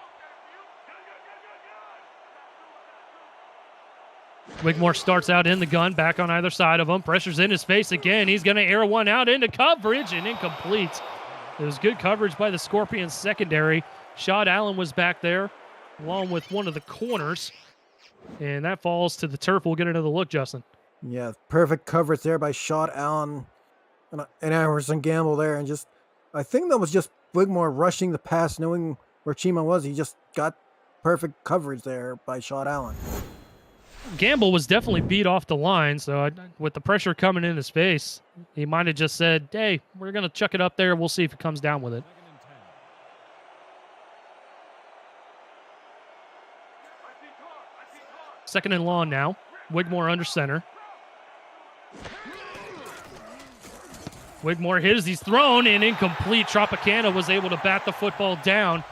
Wigmore starts out in the gun, back on either side of him. Pressure's in his face again. He's going to air one out into coverage and incomplete. It was good coverage by the Scorpions secondary. Shad Allen was back there along with one of the corners. And that falls to the turf. We'll get another look, Justin. Yeah, perfect coverage there by Shad Allen and Emerson Gamble there. And just, I think that was just Wigmore rushing the pass, knowing where Chima was. He just got perfect coverage there by Shad Allen. Gamble was definitely beat off the line, so with the pressure coming in his face, he might have just said, hey, we're going to chuck it up there. We'll see if he comes down with it. Second and long now. Wigmore under center. Wigmore hit as he's thrown and incomplete. Tropicana was able to bat the football down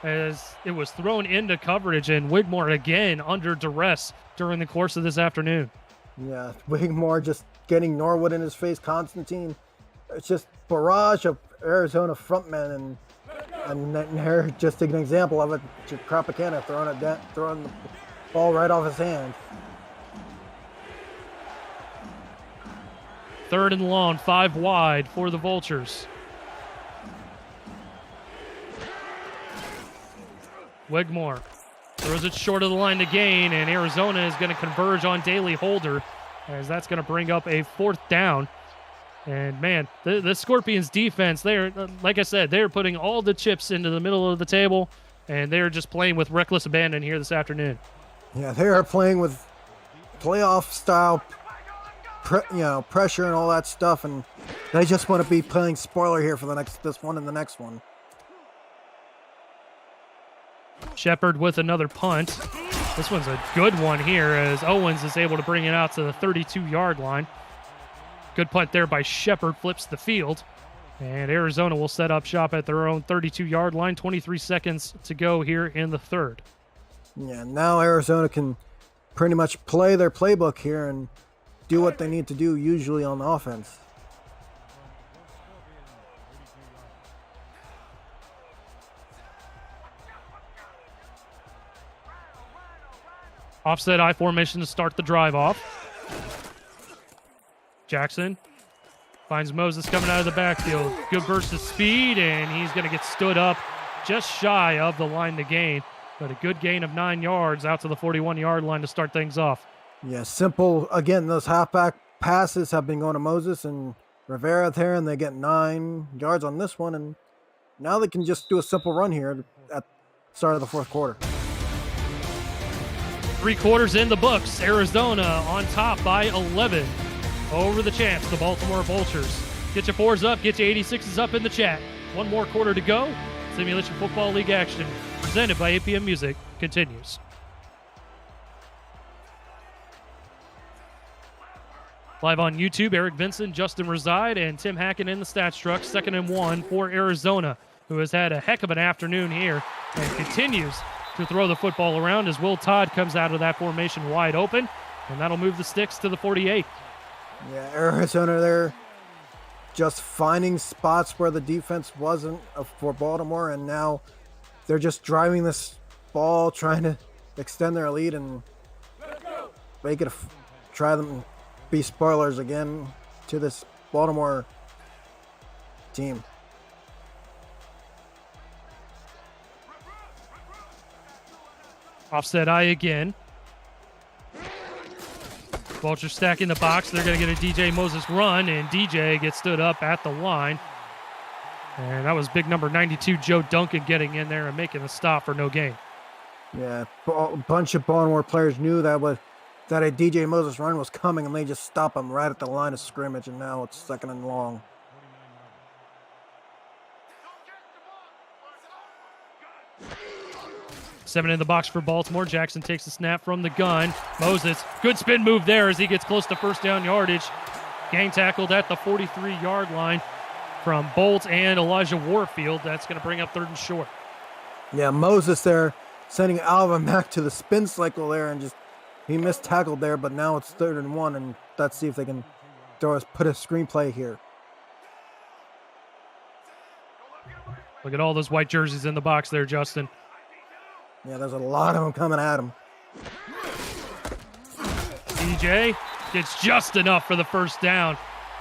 as it was thrown into coverage, and Wigmore again under duress during the course of this afternoon. Yeah, Wigmore just getting Norwood in his face. Constantine, it's just barrage of Arizona frontmen, and they're just an example of it. Tropicana throwing the ball right off his hand. 3rd and long, 5 wide for the Vultures. Wigmore throws it short of the line to gain, and Arizona is going to converge on Daly Holder, as that's going to bring up a 4th down. And man, the Scorpions defense, they're, like I said, they're putting all the chips into the middle of the table, and they're just playing with reckless abandon here this afternoon. Yeah, they are playing with playoff style, pressure and all that stuff, and they just want to be playing spoiler here for this one and the next one. Shepard with another punt. This one's a good one here, as Owens is able to bring it out to the 32-yard line. Good punt there by Shepard, flips the field. And Arizona will set up shop at their own 32-yard line. 23 seconds to go here in the 3rd. Yeah, now Arizona can pretty much play their playbook here and do what they need to do usually on offense. Offset I formation to start the drive off. Jackson finds Moses coming out of the backfield. Good burst of speed, and he's going to get stood up just shy of the line to gain. But a good gain of 9 yards out to the 41-yard line to start things off. Yeah, simple. Again, those halfback passes have been going to Moses and Rivera there, and they get 9 yards on this one. And now they can just do a simple run here at the start of the 4th quarter. 3 quarters in the books. Arizona on top by 11 over the champs, the Baltimore Vultures. Get your 4s up, get your 86s up in the chat. 1 more quarter to go. Simulation Football League action presented by APM Music continues. Live on YouTube, Eric Vincent, Justin Reside, and Tim Hacken in the stats truck. 2nd and 1 for Arizona, who has had a heck of an afternoon here and continues to throw the football around as Will Todd comes out of that formation wide open, and that'll move the sticks to the 48. Yeah, Arizona there just finding spots where the defense wasn't for Baltimore, and now they're just driving this ball, trying to extend their lead and make it try them be spoilers again to this Baltimore team. Offset I again. Vulture stacking the box. They're going to get a DJ Moses run, and DJ gets stood up at the line. And that was big number 92, Joe Duncan, getting in there and making a stop for no gain. Yeah, a bunch of Baltimore players knew that a DJ Moses run was coming, and they just stopped him right at the line of scrimmage, and now it's 2nd and long. Seven in the box for Baltimore. Jackson takes the snap from the gun. Moses, good spin move there as he gets close to 1st down yardage. Gang tackled at the 43-yard line from Bolt and Elijah Warfield. That's going to bring up 3rd and short. Yeah, Moses there sending Alvin back to the spin cycle there, and he missed tackled there, but now it's 3rd and 1, and let's see if they can put a screenplay here. Look at all those white jerseys in the box there, Justin. Yeah, there's a lot of them coming at him. DJ gets just enough for the 1st down.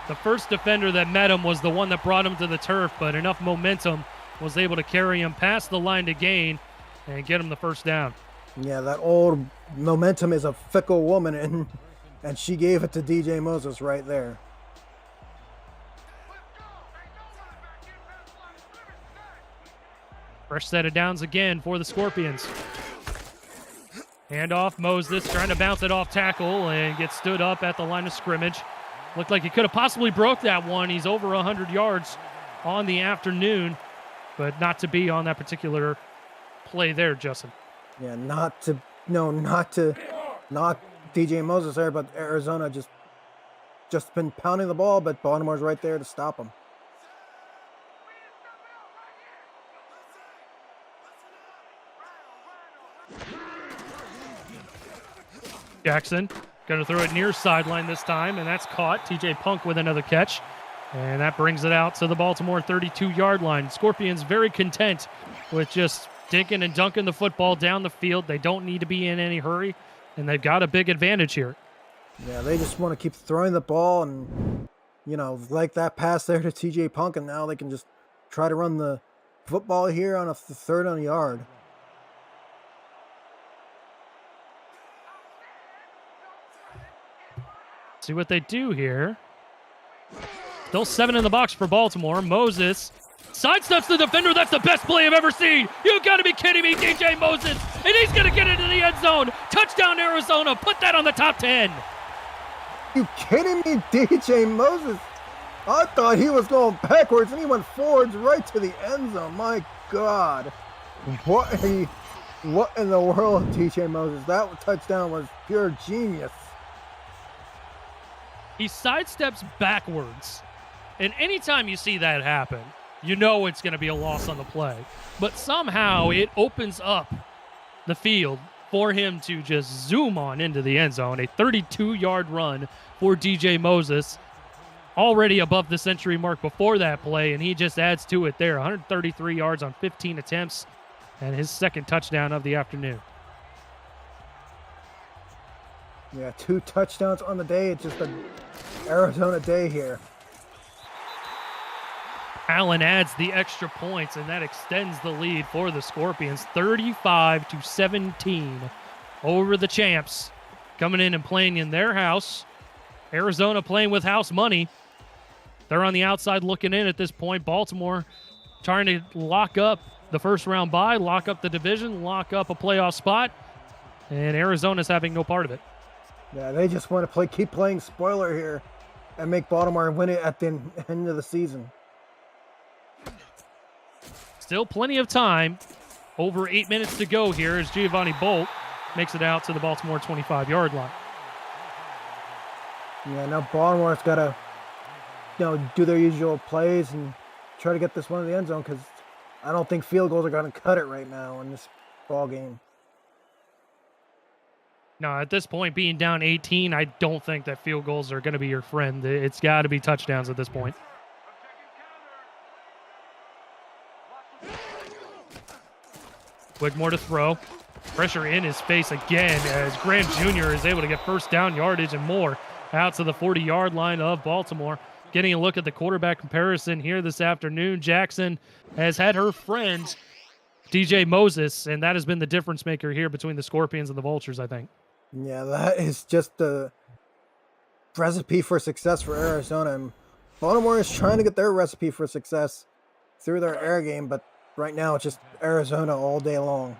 The first defender that met him was the one that brought him to the turf, but enough momentum was able to carry him past the line to gain and get him the 1st down. Yeah, that old momentum is a fickle woman, and she gave it to DJ Moses right there. Fresh set of downs again for the Scorpions. Handoff, Moses trying to bounce it off tackle and gets stood up at the line of scrimmage. Looked like he could have possibly broke that one. He's over 100 yards on the afternoon, but not to be on that particular play there, Justin. Yeah, not DJ Moses there, but Arizona just been pounding the ball, but Baltimore's right there to stop him. Jackson going to throw it near sideline this time, and that's caught. TJ Punk with another catch. And that brings it out to the Baltimore 32-yard line. Scorpions very content with just dinking and dunking the football down the field. They don't need to be in any hurry, and they've got a big advantage here. Yeah, they just want to keep throwing the ball and, like that pass there to TJ Punk, and now they can just try to run the football here on a third on a yard. See what they do here. Still 7 in the box for Baltimore. Moses sidesteps the defender. That's the best play I've ever seen. You've got to be kidding me, DJ Moses. And he's going to get into the end zone. Touchdown, Arizona. Put that on the top 10. You kidding me, DJ Moses? I thought he was going backwards, and he went forwards right to the end zone. My God. What in the world, DJ Moses? That touchdown was pure genius. He sidesteps backwards. And anytime you see that happen, you know it's going to be a loss on the play. But somehow it opens up the field for him to just zoom on into the end zone. A 32-yard run for DJ Moses, already above the century mark before that play, and he just adds to it there. 133 yards on 15 attempts, and his second touchdown of the afternoon. Yeah, 2 touchdowns on the day. It's just an Arizona day here. Allen adds the extra points, and that extends the lead for the Scorpions. 35-17 over the champs. Coming in and playing in their house. Arizona playing with house money. They're on the outside looking in at this point. Baltimore trying to lock up the first round bye, lock up the division, lock up a playoff spot. And Arizona's having no part of it. Yeah, they just want to keep playing spoiler here and make Baltimore win it at the end of the season. Still plenty of time. Over 8 minutes to go here as Giovanni Bolt makes it out to the Baltimore 25-yard line. Yeah, now Baltimore's got to, do their usual plays and try to get this one in the end zone, because I don't think field goals are going to cut it right now in this ball game. No, at this point, being down 18, I don't think that field goals are going to be your friend. It's got to be touchdowns at this point. Wigmore to throw. Pressure in his face again as Graham Jr. is able to get first down yardage and more out to the 40-yard line of Baltimore. Getting a look at the quarterback comparison here this afternoon. Jackson has had her friend, DJ Moses, and that has been the difference maker here between the Scorpions and the Vultures, I think. Yeah, that is just the recipe for success for Arizona. And Baltimore is trying to get their recipe for success through their air game, but right now it's just Arizona all day long.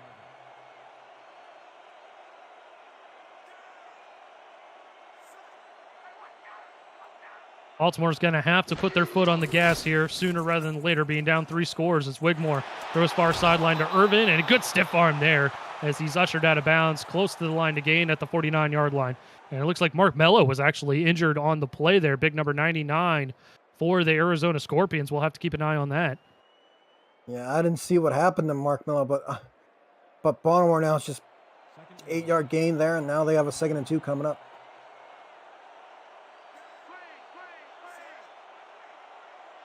Baltimore's going to have to put their foot on the gas here sooner rather than later, being down 3 scores as Wigmore throws far sideline to Irvin, and a good stiff arm there as he's ushered out of bounds close to the line to gain at the 49-yard line. And it looks like Mark Mello was actually injured on the play there, big number 99 for the Arizona Scorpions. We'll have to keep an eye on that. Yeah, I didn't see what happened to Mark Mello, but Baltimore now is just 8-yard gain there, and now they have a 2nd and 2 coming up.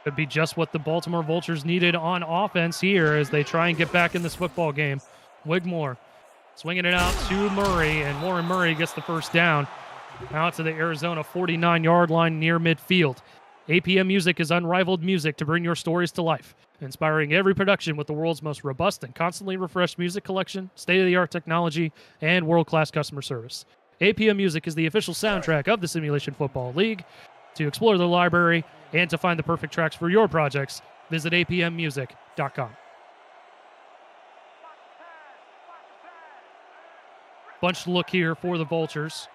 Could be just what the Baltimore Vultures needed on offense here as they try and get back in this football game. Wigmore swinging it out to Murray, and Warren Murray gets the first down out to the Arizona 49-yard line near midfield. APM Music is unrivaled music to bring your stories to life, inspiring every production with the world's most robust and constantly refreshed music collection, state-of-the-art technology, and world-class customer service. APM Music is the official soundtrack of the Simulation Football League. To explore the library and to find the perfect tracks for your projects, visit apmmusic.com. Bunch to look here for the Vultures.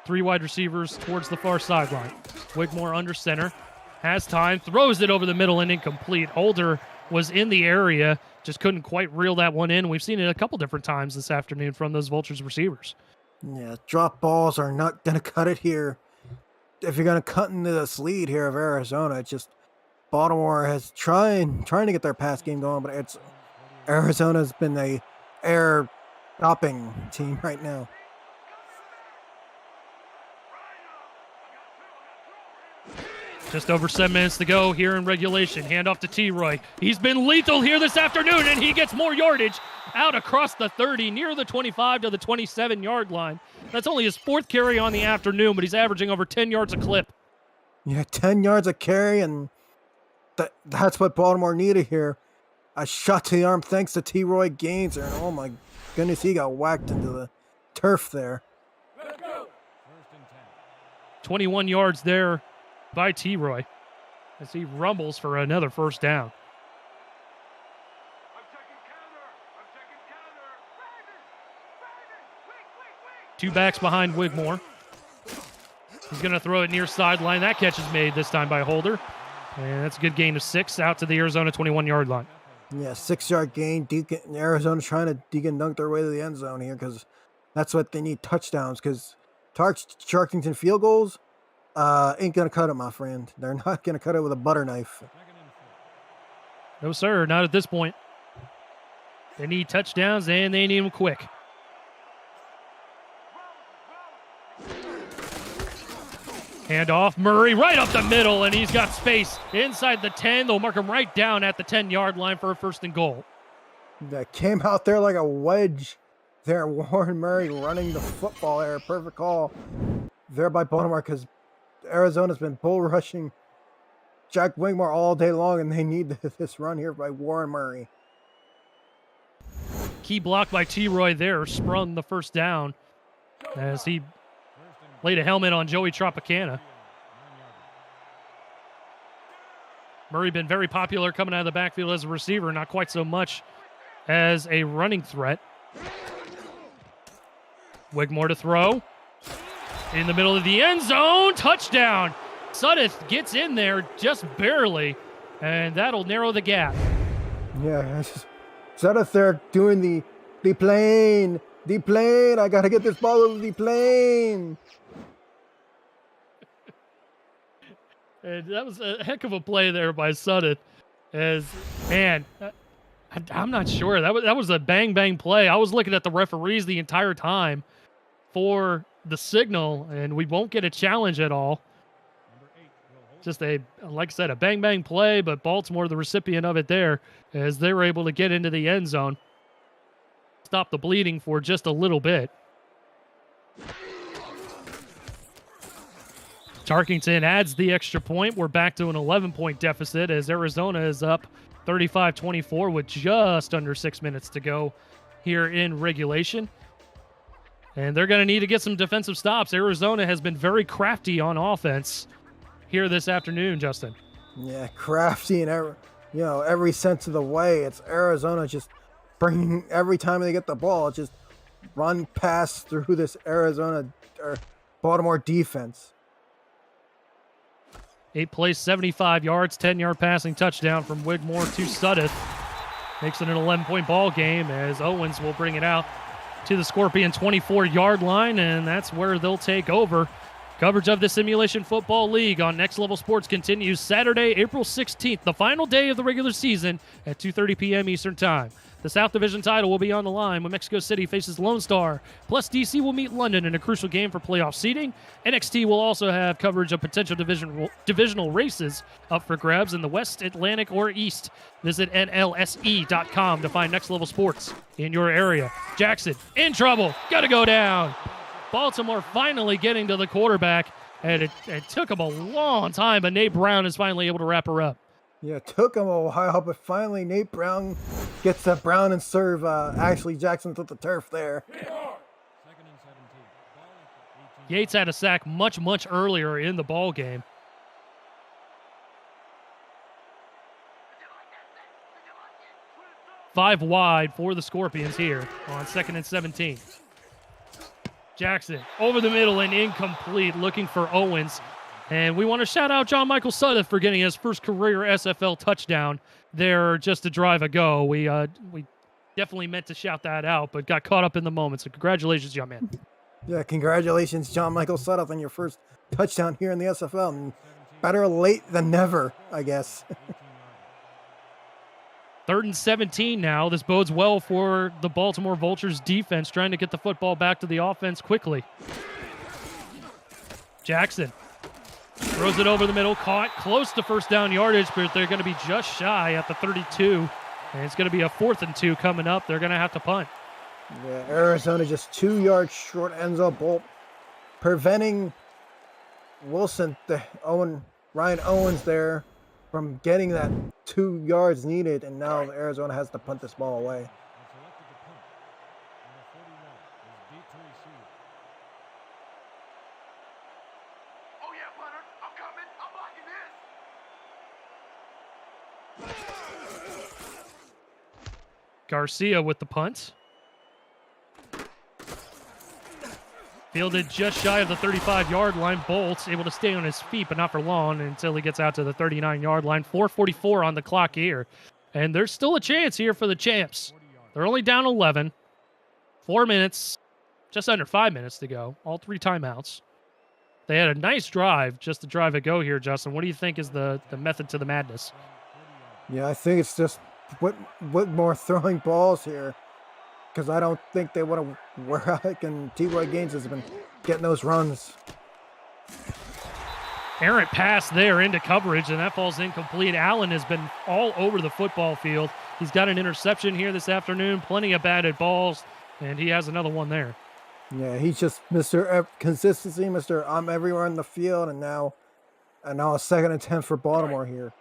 3 wide receivers towards the far sideline. Wigmore under center. Has time, throws it over the middle and incomplete. Holder was in the area, just couldn't quite reel that one in. We've seen it a couple different times this afternoon from those Vultures receivers. Yeah, drop balls are not going to cut it here. If you're going to cut into this lead here of Arizona, it's just Baltimore has trying to get their pass game going, but it's Arizona's been a air stopping team right now. Just over 7 minutes to go here in regulation. Hand off to T-Roy. He's been lethal here this afternoon, and he gets more yardage out across the 30, near the 25 to the 27-yard line. That's only his 4th carry on the afternoon, but he's averaging over 10 yards a clip. Yeah, 10 yards a carry, and that's what Baltimore needed here. A shot to the arm thanks to T-Roy Gaines. And oh my goodness, he got whacked into the turf there. 21 yards there by T-Roy as he rumbles for another first down. Two backs behind Wigmore. He's going to throw it near sideline. That catch is made this time by Holder. And that's a good gain of 6 out to the Arizona 21-yard line. Yeah, 6-yard gain. Arizona trying to Deacon dunk their way to the end zone here because that's what they need, touchdowns, because Sharkington field goals ain't going to cut it, my friend. They're not going to cut it with a butter knife. No, sir, not at this point. They need touchdowns, and they need them quick. Hand off, Murray right up the middle, and he's got space inside the 10. They'll mark him right down at the 10-yard line for a 1st and goal. That came out there like a wedge there. Warren Murray running the football there. Perfect call there by Baltimore because Arizona's been bull rushing Jack Wigmore all day long, and they need this run here by Warren Murray. Key block by T-Roy there, sprung the first down as he laid a helmet on Joey Tropicana. Murray been very popular coming out of the backfield as a receiver, not quite so much as a running threat. Wigmore to throw. In the middle of the end zone, touchdown. Suddeth gets in there just barely, and that'll narrow the gap. Yeah, Suddeth there doing the plane. The plane. I got to get this ball over the plane. And that was a heck of a play there by Suddeth. As, man, I'm not sure. That was a bang play. I was looking at the referees the entire time for the signal, and we won't get a challenge at all. Just like I said, a bang play, but Baltimore the recipient of it there as they were able to get into the end zone. Stop the bleeding for just a little bit. Tarkington adds the extra point. We're back to an 11-point deficit as Arizona is up 35-24 with just under 6 minutes to go here in regulation. And they're going to need to get some defensive stops. Arizona has been very crafty on offense here this afternoon, Justin. Yeah, crafty in every sense of the way. It's Arizona just bringing, every time they get the ball, just run past through this Arizona or Baltimore defense. 8 plays, 75 yards, 10-yard passing touchdown from Wigmore to Suddeth. Makes it an 11-point ball game as Owens will bring it out to the Scorpion 24-yard line, and that's where they'll take over. Coverage of the Simulation Football League on Next Level Sports continues Saturday, April 16th, the final day of the regular season at 2:30 p.m. Eastern Time. The South Division title will be on the line when Mexico City faces Lone Star, plus DC will meet London in a crucial game for playoff seeding. NXT will also have coverage of potential divisional races up for grabs in the West, Atlantic, or East. Visit NLSE.com to find Next Level Sports in your area. Jackson, in trouble, gotta go down. Baltimore finally getting to the quarterback, and it took him a long time, but Nate Brown is finally able to wrap her up. Yeah, it took him a while, but finally Nate Brown gets that Brown and serve Ashley Jackson to the turf there. Yates had a sack much earlier in the ball game. Five wide for the Scorpions here on 2nd and 17. Jackson over the middle and incomplete, looking for Owens. And we want to shout out John Michael Suddeth for getting his first career SFL touchdown there just a drive ago. We definitely meant to shout that out, but got caught up in the moment. So congratulations, young man. Yeah, congratulations, John Michael Suddeth, on your first touchdown here in the SFL. And better late than never, I guess. 3rd and 17 now. This bodes well for the Baltimore Vultures defense, trying to get the football back to the offense quickly. Jackson throws it over the middle, caught close to first down yardage, but they're going to be just shy at the 32. And it's going to be a 4th and 2 coming up. They're going to have to punt. Yeah, Arizona just 2 yards short, ends up preventing Wilson, Ryan Owens there, from getting that 2 yards needed, and now Arizona has to punt this ball away. Oh yeah, punter, I'm coming. I'm blocking this. Garcia with the punt. Fielded just shy of the 35-yard line. Bolts able to stay on his feet, but not for long until he gets out to the 39-yard line. 4:44 on the clock here. And there's still a chance here for the champs. They're only down 11. 4 minutes, just under 5 minutes to go. All 3 timeouts. They had a nice drive, just to drive a go here, Justin. What do you think is the method to the madness? Yeah, I think it's just Whitmore throwing balls here, because I don't think they want to. And T-Roy Gaines has been getting those runs. Errant pass there into coverage, and that falls incomplete. Allen has been all over the football field. He's got an interception here this afternoon, plenty of batted balls, and he has another one there. Yeah, he's just Mr. Consistency, Mr. I'm everywhere in the field, and now a 2nd and 10 for Baltimore here.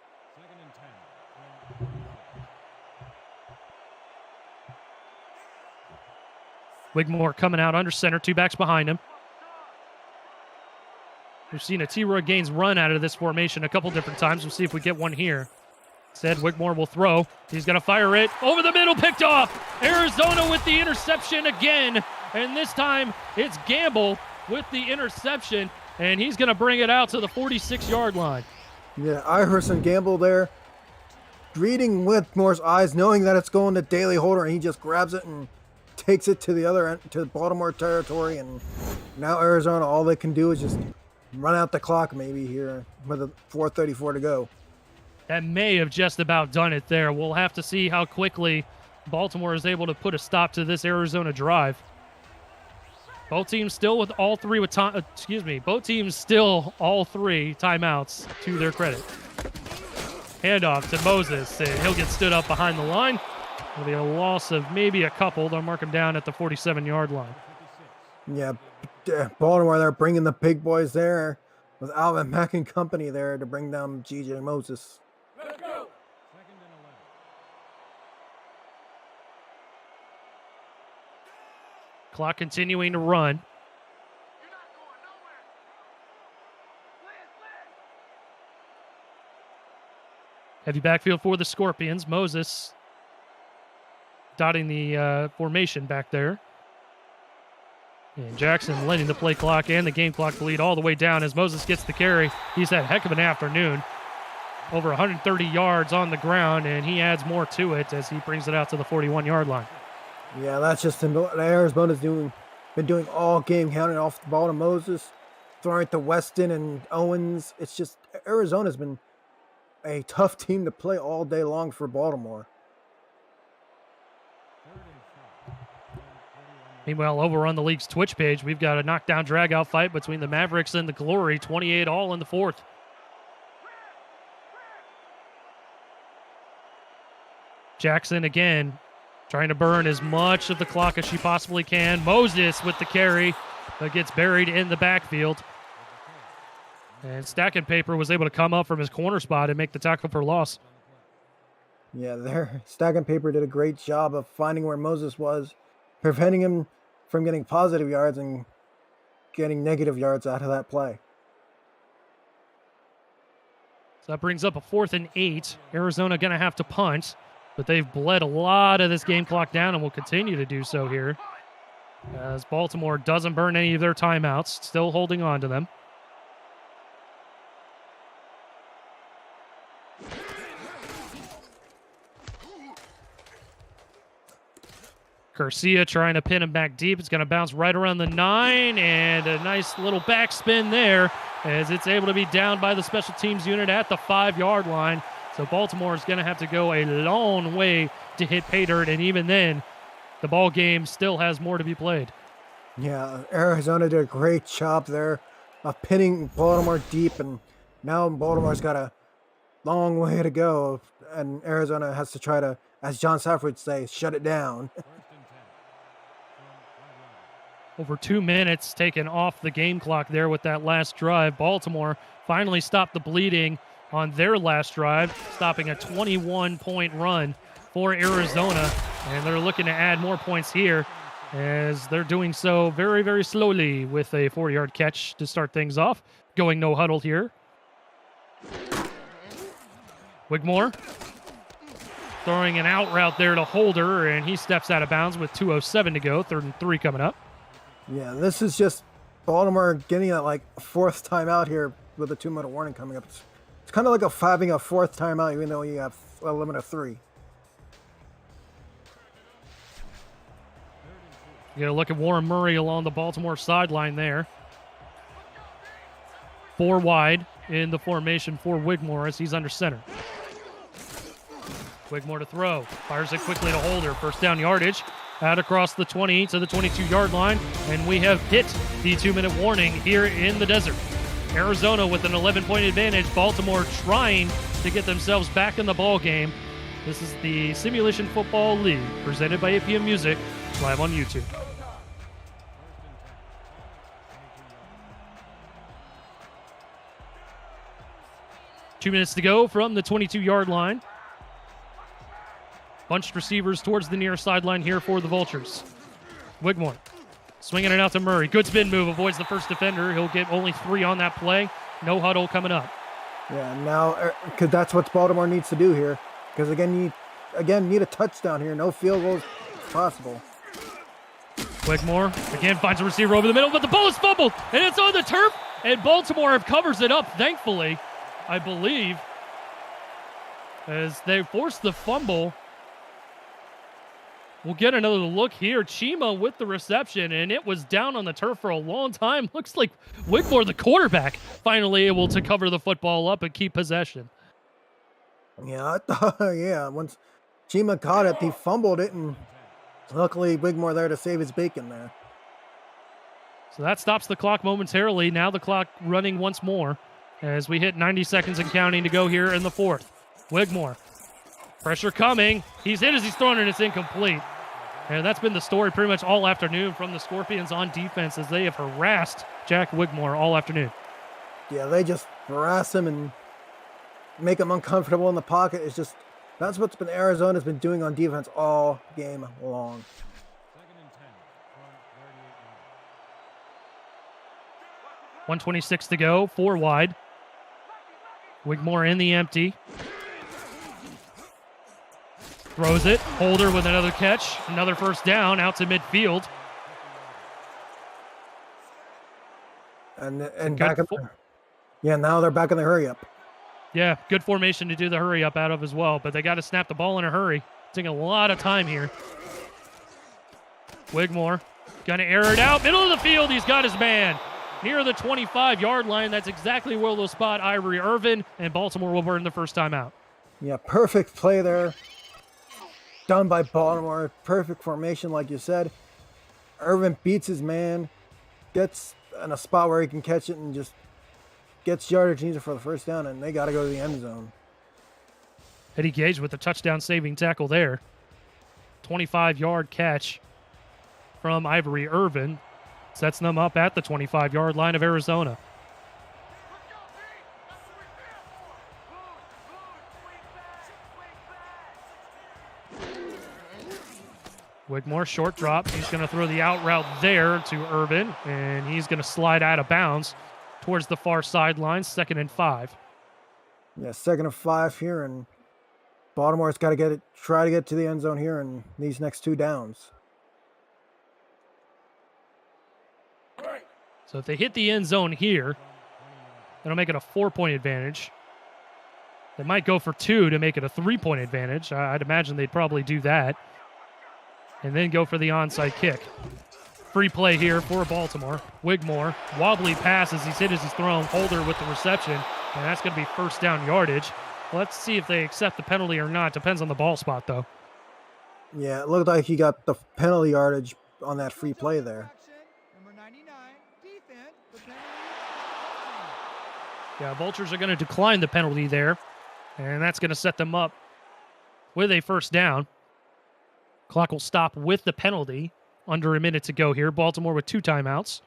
Wigmore coming out under center, 2 backs behind him. We've seen a T-Roy Gaines run out of this formation a couple different times. We'll see if we get one here. Instead, Wigmore will throw. He's going to fire it over the middle, picked off. Arizona with the interception again, and this time it's Gamble with the interception, and he's going to bring it out to the 46-yard line. Yeah, Iverson Gamble there, reading Whitmore's eyes, knowing that it's going to Daly Holder, and he just grabs it and takes it to the other end, to Baltimore territory, and now Arizona, all they can do is just run out the clock maybe here with a 4:34 to go. That may have just about done it there. We'll have to see how quickly Baltimore is able to put a stop to this Arizona drive. Both teams still with all 3 with time. Both teams still all 3 timeouts to their credit. Handoff to Moses, and he'll get stood up behind the line. It'll be a loss of maybe a couple. They'll mark him down at the 47-yard line. Yeah, Baltimore, they're bringing the big boys there with Alvin Mack and company there to bring down G.J. Moses. Let's go. 2nd and 11. Clock continuing to run. You're not going nowhere. Liz. Heavy backfield for the Scorpions. Moses dotting the formation back there. And Jackson letting the play clock and the game clock bleed all the way down as Moses gets the carry. He's had a heck of an afternoon. Over 130 yards on the ground, and he adds more to it as he brings it out to the 41-yard line. Yeah, that's just what Arizona's been doing all game, counting off the ball to Moses, throwing it to Weston and Owens. It's just Arizona's been a tough team to play all day long for Baltimore. Meanwhile, over on the league's Twitch page, we've got a knockdown drag-out fight between the Mavericks and the Glory, 28 all in the 4th. Jackson again trying to burn as much of the clock as she possibly can. Moses with the carry, but gets buried in the backfield. And Stacking Paper was able to come up from his corner spot and make the tackle for loss. Yeah, there, Stacking Paper did a great job of finding where Moses was, preventing him from getting positive yards and getting negative yards out of that play. So that brings up a 4th and 8. Arizona going to have to punt, but they've bled a lot of this game clock down and will continue to do so here as Baltimore doesn't burn any of their timeouts, still holding on to them. Garcia trying to pin him back deep. It's going to bounce right around the 9, and a nice little backspin there as it's able to be down by the special teams unit at the 5-yard line. So Baltimore is going to have to go a long way to hit pay dirt, and even then, the ball game still has more to be played. Yeah, Arizona did a great job there of pinning Baltimore deep, and now Baltimore's got a long way to go, and Arizona has to try to, as John Safford would say, shut it down. First and 10. From 5 Over 2 minutes taken off the game clock there with that last drive. Baltimore finally stopped the bleeding on their last drive, stopping a 21-point run for Arizona, and they're looking to add more points here as they're doing so very, very slowly with a 4-yard catch to start things off. Going no huddle here. Wigmore throwing an out route there to Holder, and he steps out of bounds with 2:07 to go. 3rd and 3 coming up. Yeah, this is just Baltimore getting a fourth timeout here with a 2-minute warning coming up. It's kind of like having a fourth timeout, even though you have a limit of 3. You got to look at Warren Murray along the Baltimore sideline there. 4 wide in the formation for Wigmore as he's under center. Wigmore to throw. Fires it quickly to Holder. First down yardage. Out across the 20 to the 22-yard line. And we have hit the 2-minute warning here in the desert. Arizona with an 11-point advantage. Baltimore trying to get themselves back in the ball game. This is the Simulation Football League presented by APM Music, live on YouTube. 2 minutes to go from the 22-yard line. Bunched receivers towards the near sideline here for the Vultures. Wigmore swinging it out to Murray. Good spin move, avoids the first defender. He'll get only 3 on that play. No huddle coming up. Yeah, now because that's what Baltimore needs to do here. Because again, need a touchdown here. No field goals possible. Wigmore again finds a receiver over the middle, but the ball is fumbled, and it's on the turf, and Baltimore covers it up, thankfully, I believe, as they force the fumble. We'll get another look here. Chima with the reception, and it was down on the turf for a long time. Looks like Wigmore, the quarterback, finally able to cover the football up and keep possession. Yeah, I thought, once Chima caught it, he fumbled it, and luckily Wigmore there to save his bacon there. So that stops the clock momentarily. Now the clock running once more as we hit 90 seconds and counting to go here in the 4th. Wigmore, pressure coming. He's hit as he's thrown, and it's incomplete. And that's been the story pretty much all afternoon from the Scorpions on defense as they have harassed Jack Wigmore all afternoon. Yeah, they just harass him and make him uncomfortable in the pocket. It's just, that's what's been Arizona's been doing on defense all game long. 2nd and 10 from 38 yards. 1:26 to go, 4 wide. Wigmore in the empty. Throws it. Holder with another catch. Another first down out to midfield. And back in now they're back in the hurry up. Yeah, good formation to do the hurry up out of as well, but they got to snap the ball in a hurry. Taking a lot of time here. Wigmore going to air it out. Middle of the field, he's got his man. Near the 25-yard line, that's exactly where they'll spot Ivory Irvin, and Baltimore will burn the first time out. Yeah, perfect play there. Done by Baltimore. Perfect formation, like you said. Irvin beats his man, gets in a spot where he can catch it, and just gets yardage needed for the first down, and they got to go to the end zone. Eddie Gage with the touchdown-saving tackle there. 25-yard catch from Ivory Irvin. Sets them up at the 25-yard line of Arizona. Wigmore, short drop. He's going to throw the out route there to Irvin, and he's going to slide out of bounds towards the far sideline. 2nd and 5. Yeah, 2nd and 5 here, and Baltimore's got to try to get to the end zone here in these next 2 downs. So if they hit the end zone here, that'll make it a 4-point advantage. They might go for 2 to make it a 3-point advantage. I'd imagine they'd probably do that. And then go for the onside kick. Free play here for Baltimore. Wigmore, wobbly pass as he's hit as he's thrown. Holder with the reception, and that's going to be first down yardage Let's see if they accept the penalty or not. Depends on the ball spot, though. Yeah, it looked like he got the penalty yardage on that free play there. Number 99, defense, the penalty. Yeah, Vultures are going to decline the penalty there, and that's going to set them up with a first down. Clock will stop with the penalty. Under a minute to go here. Baltimore with 2 timeouts.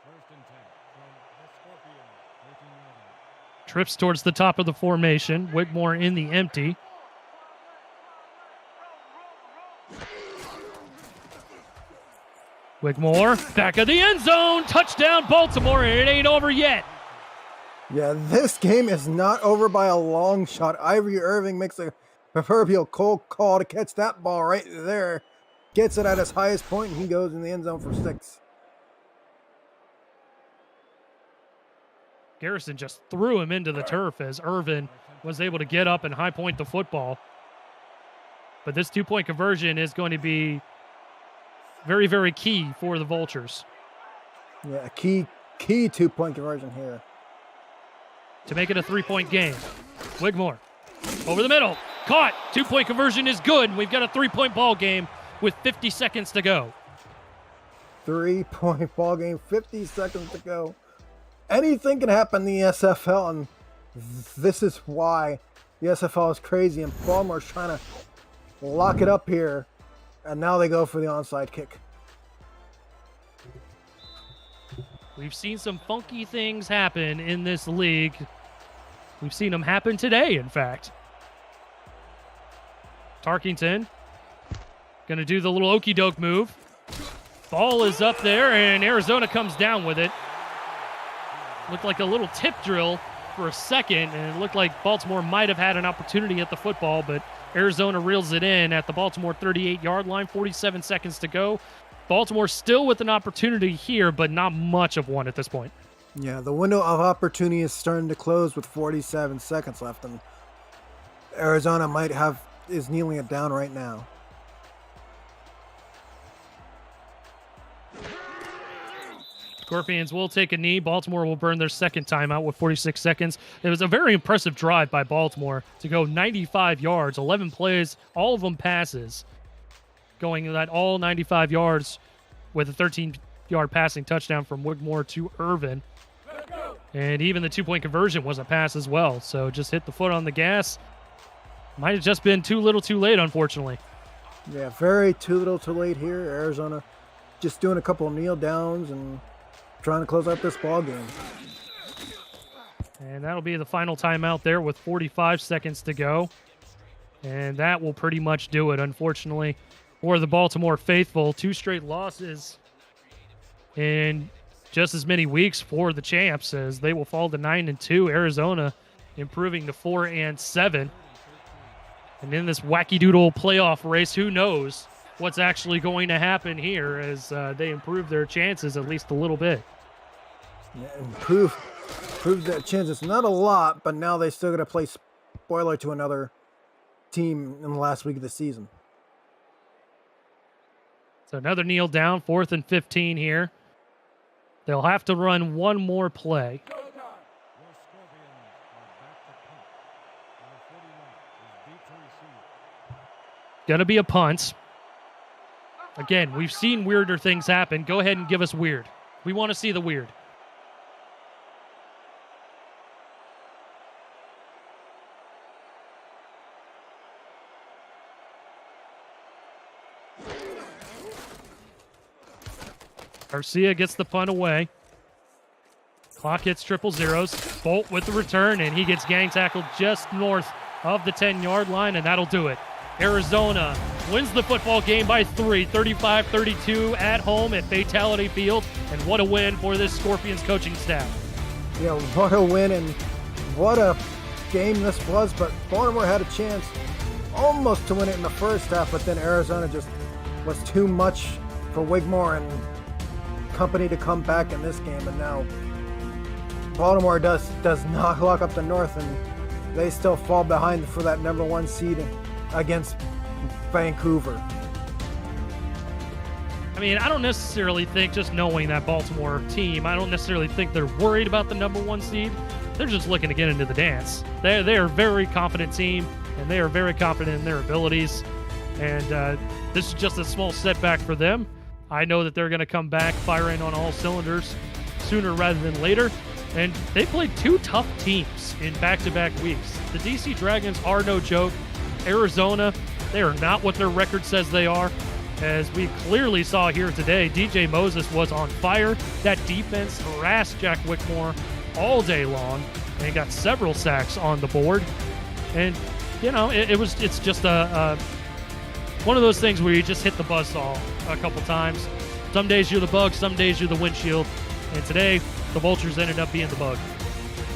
First and 10 from the Scorpions. 13-yard line. Trips towards the top of the formation. Wigmore in the empty. Wigmore, back of the end zone. Touchdown, Baltimore, and it ain't over yet. Yeah, this game is not over by a long shot. Ivory Irving makes a proverbial cold call to catch that ball right there. Gets it at his highest point, and he goes in the end zone for 6. Garrison just threw him into the turf as Irvin was able to get up and high point the football. But this 2-point conversion is going to be very, very key for the Vultures. Yeah, a key 2-point conversion here. To make it a 3-point game. Wigmore over the middle. Caught. 2-point conversion is good. We've got a 3-point ball game with 50 seconds to go. 3-point ball game, 50 seconds to go. Anything can happen in the SFL, and this is why the SFL is crazy, and Baltimore's trying to lock it up here, and now they go for the onside kick. We've seen some funky things happen in this league. We've seen them happen today, in fact. Tarkington going to do the little okey doke move. Ball is up there, and Arizona comes down with it. Looked like a little tip drill for a second, and it looked like Baltimore might have had an opportunity at the football, but Arizona reels it in at the Baltimore 38-yard line, 47 seconds to go. Baltimore still with an opportunity here, but not much of one at this point. Yeah, the window of opportunity is starting to close with 47 seconds left, and Arizona is kneeling it down right now. Scorpions will take a knee. Baltimore will burn their second timeout with 46 seconds. It was a very impressive drive by Baltimore to go 95 yards, 11 plays, all of them passes. Going that all 95 yards with a 13-yard passing touchdown from Wigmore to Irvin. And even the 2-point conversion was a pass as well. So just hit the foot on the gas. Might have just been too little too late, unfortunately. Yeah, very too little too late here. Arizona just doing a couple of kneel downs and trying to close out this ball game. And that'll be the final timeout there with 45 seconds to go. And that will pretty much do it, unfortunately, for the Baltimore faithful. 2 straight losses in just as many weeks for the champs, as they will fall to 9-2. Arizona improving to 4-7. And in this wacky doodle playoff race, who knows what's actually going to happen here as they improve their chances at least a little bit. Yeah, improve their chances. Not a lot, but now they still got to play spoiler to another team in the last week of the season. So another kneel down, 4th and 15 here. They'll have to run one more play. Your Scorpions are back to punt. Number 41 is deep to receive. Gonna be a punt. Again, we've seen weirder things happen. Go ahead and give us weird. We want to see the weird. Garcia gets the punt away. Clock hits 000. Bolt with the return, and he gets gang tackled just north of the 10-yard line, and that'll do it. Arizona wins the football game by 3, 35-32 at home at Fatality Field, and what a win for this Scorpions coaching staff. Yeah, what a win and what a game this was, but Baltimore had a chance almost to win it in the first half, but then Arizona just was too much for Wigmore and company to come back in this game, and now Baltimore does not lock up the North, and they still fall behind for that number 1 seed against Vancouver. I mean, I don't necessarily think, just knowing that Baltimore team, I don't necessarily think they're worried about the #1 seed. They're just looking to get into the dance. They are a very confident team, and they are very confident in their abilities. And this is just a small setback for them. I know that they're going to come back firing on all cylinders sooner rather than later. And they played 2 tough teams in back-to-back weeks. The DC Dragons are no joke. Arizona, they are not what their record says they are. As we clearly saw here today, DJ Moses was on fire. That defense harassed Jack Wickmore all day long and got several sacks on the board. And, you know, it's just one of those things where you just hit the buzzsaw a couple times. Some days you're the bug, some days you're the windshield. And today, the Vultures ended up being the bug.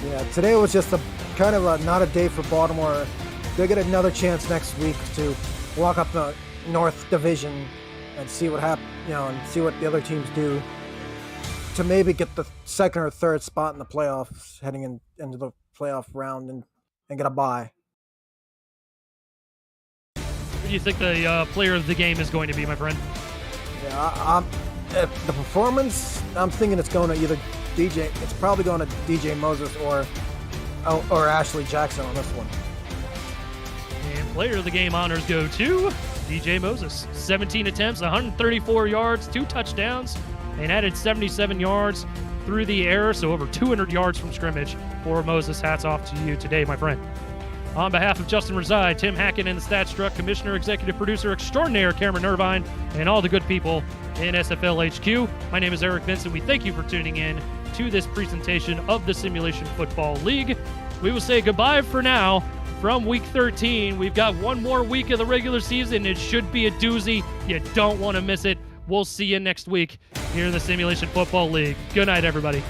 Yeah, today was just not a day for Baltimore. They get another chance next week to walk up the North Division and see what and see what the other teams do to maybe get the second or third spot in the playoffs, heading into the playoff round and get a bye. Who do you think the player of the game is going to be, my friend? Yeah, the performance, I'm thinking it's going to either DJ. It's probably going to DJ Moses or Ashley Jackson on this one. And player of the game honors go to DJ Moses. 17 attempts, 134 yards, 2 touchdowns, and added 77 yards through the air, so over 200 yards from scrimmage for Moses. Hats off to you today, my friend. On behalf of Justin Reside, Tim Hackett, and the Stat Struck Commissioner, Executive Producer Extraordinaire Cameron Irvine, and all the good people in SFL HQ, my name is Eric Vincent. We thank you for tuning in to this presentation of the Simulation Football League. We will say goodbye for now from Week 13. We've got one more week of the regular season. It should be a doozy. You don't want to miss it. We'll see you next week here in the Simulation Football League. Good night, everybody.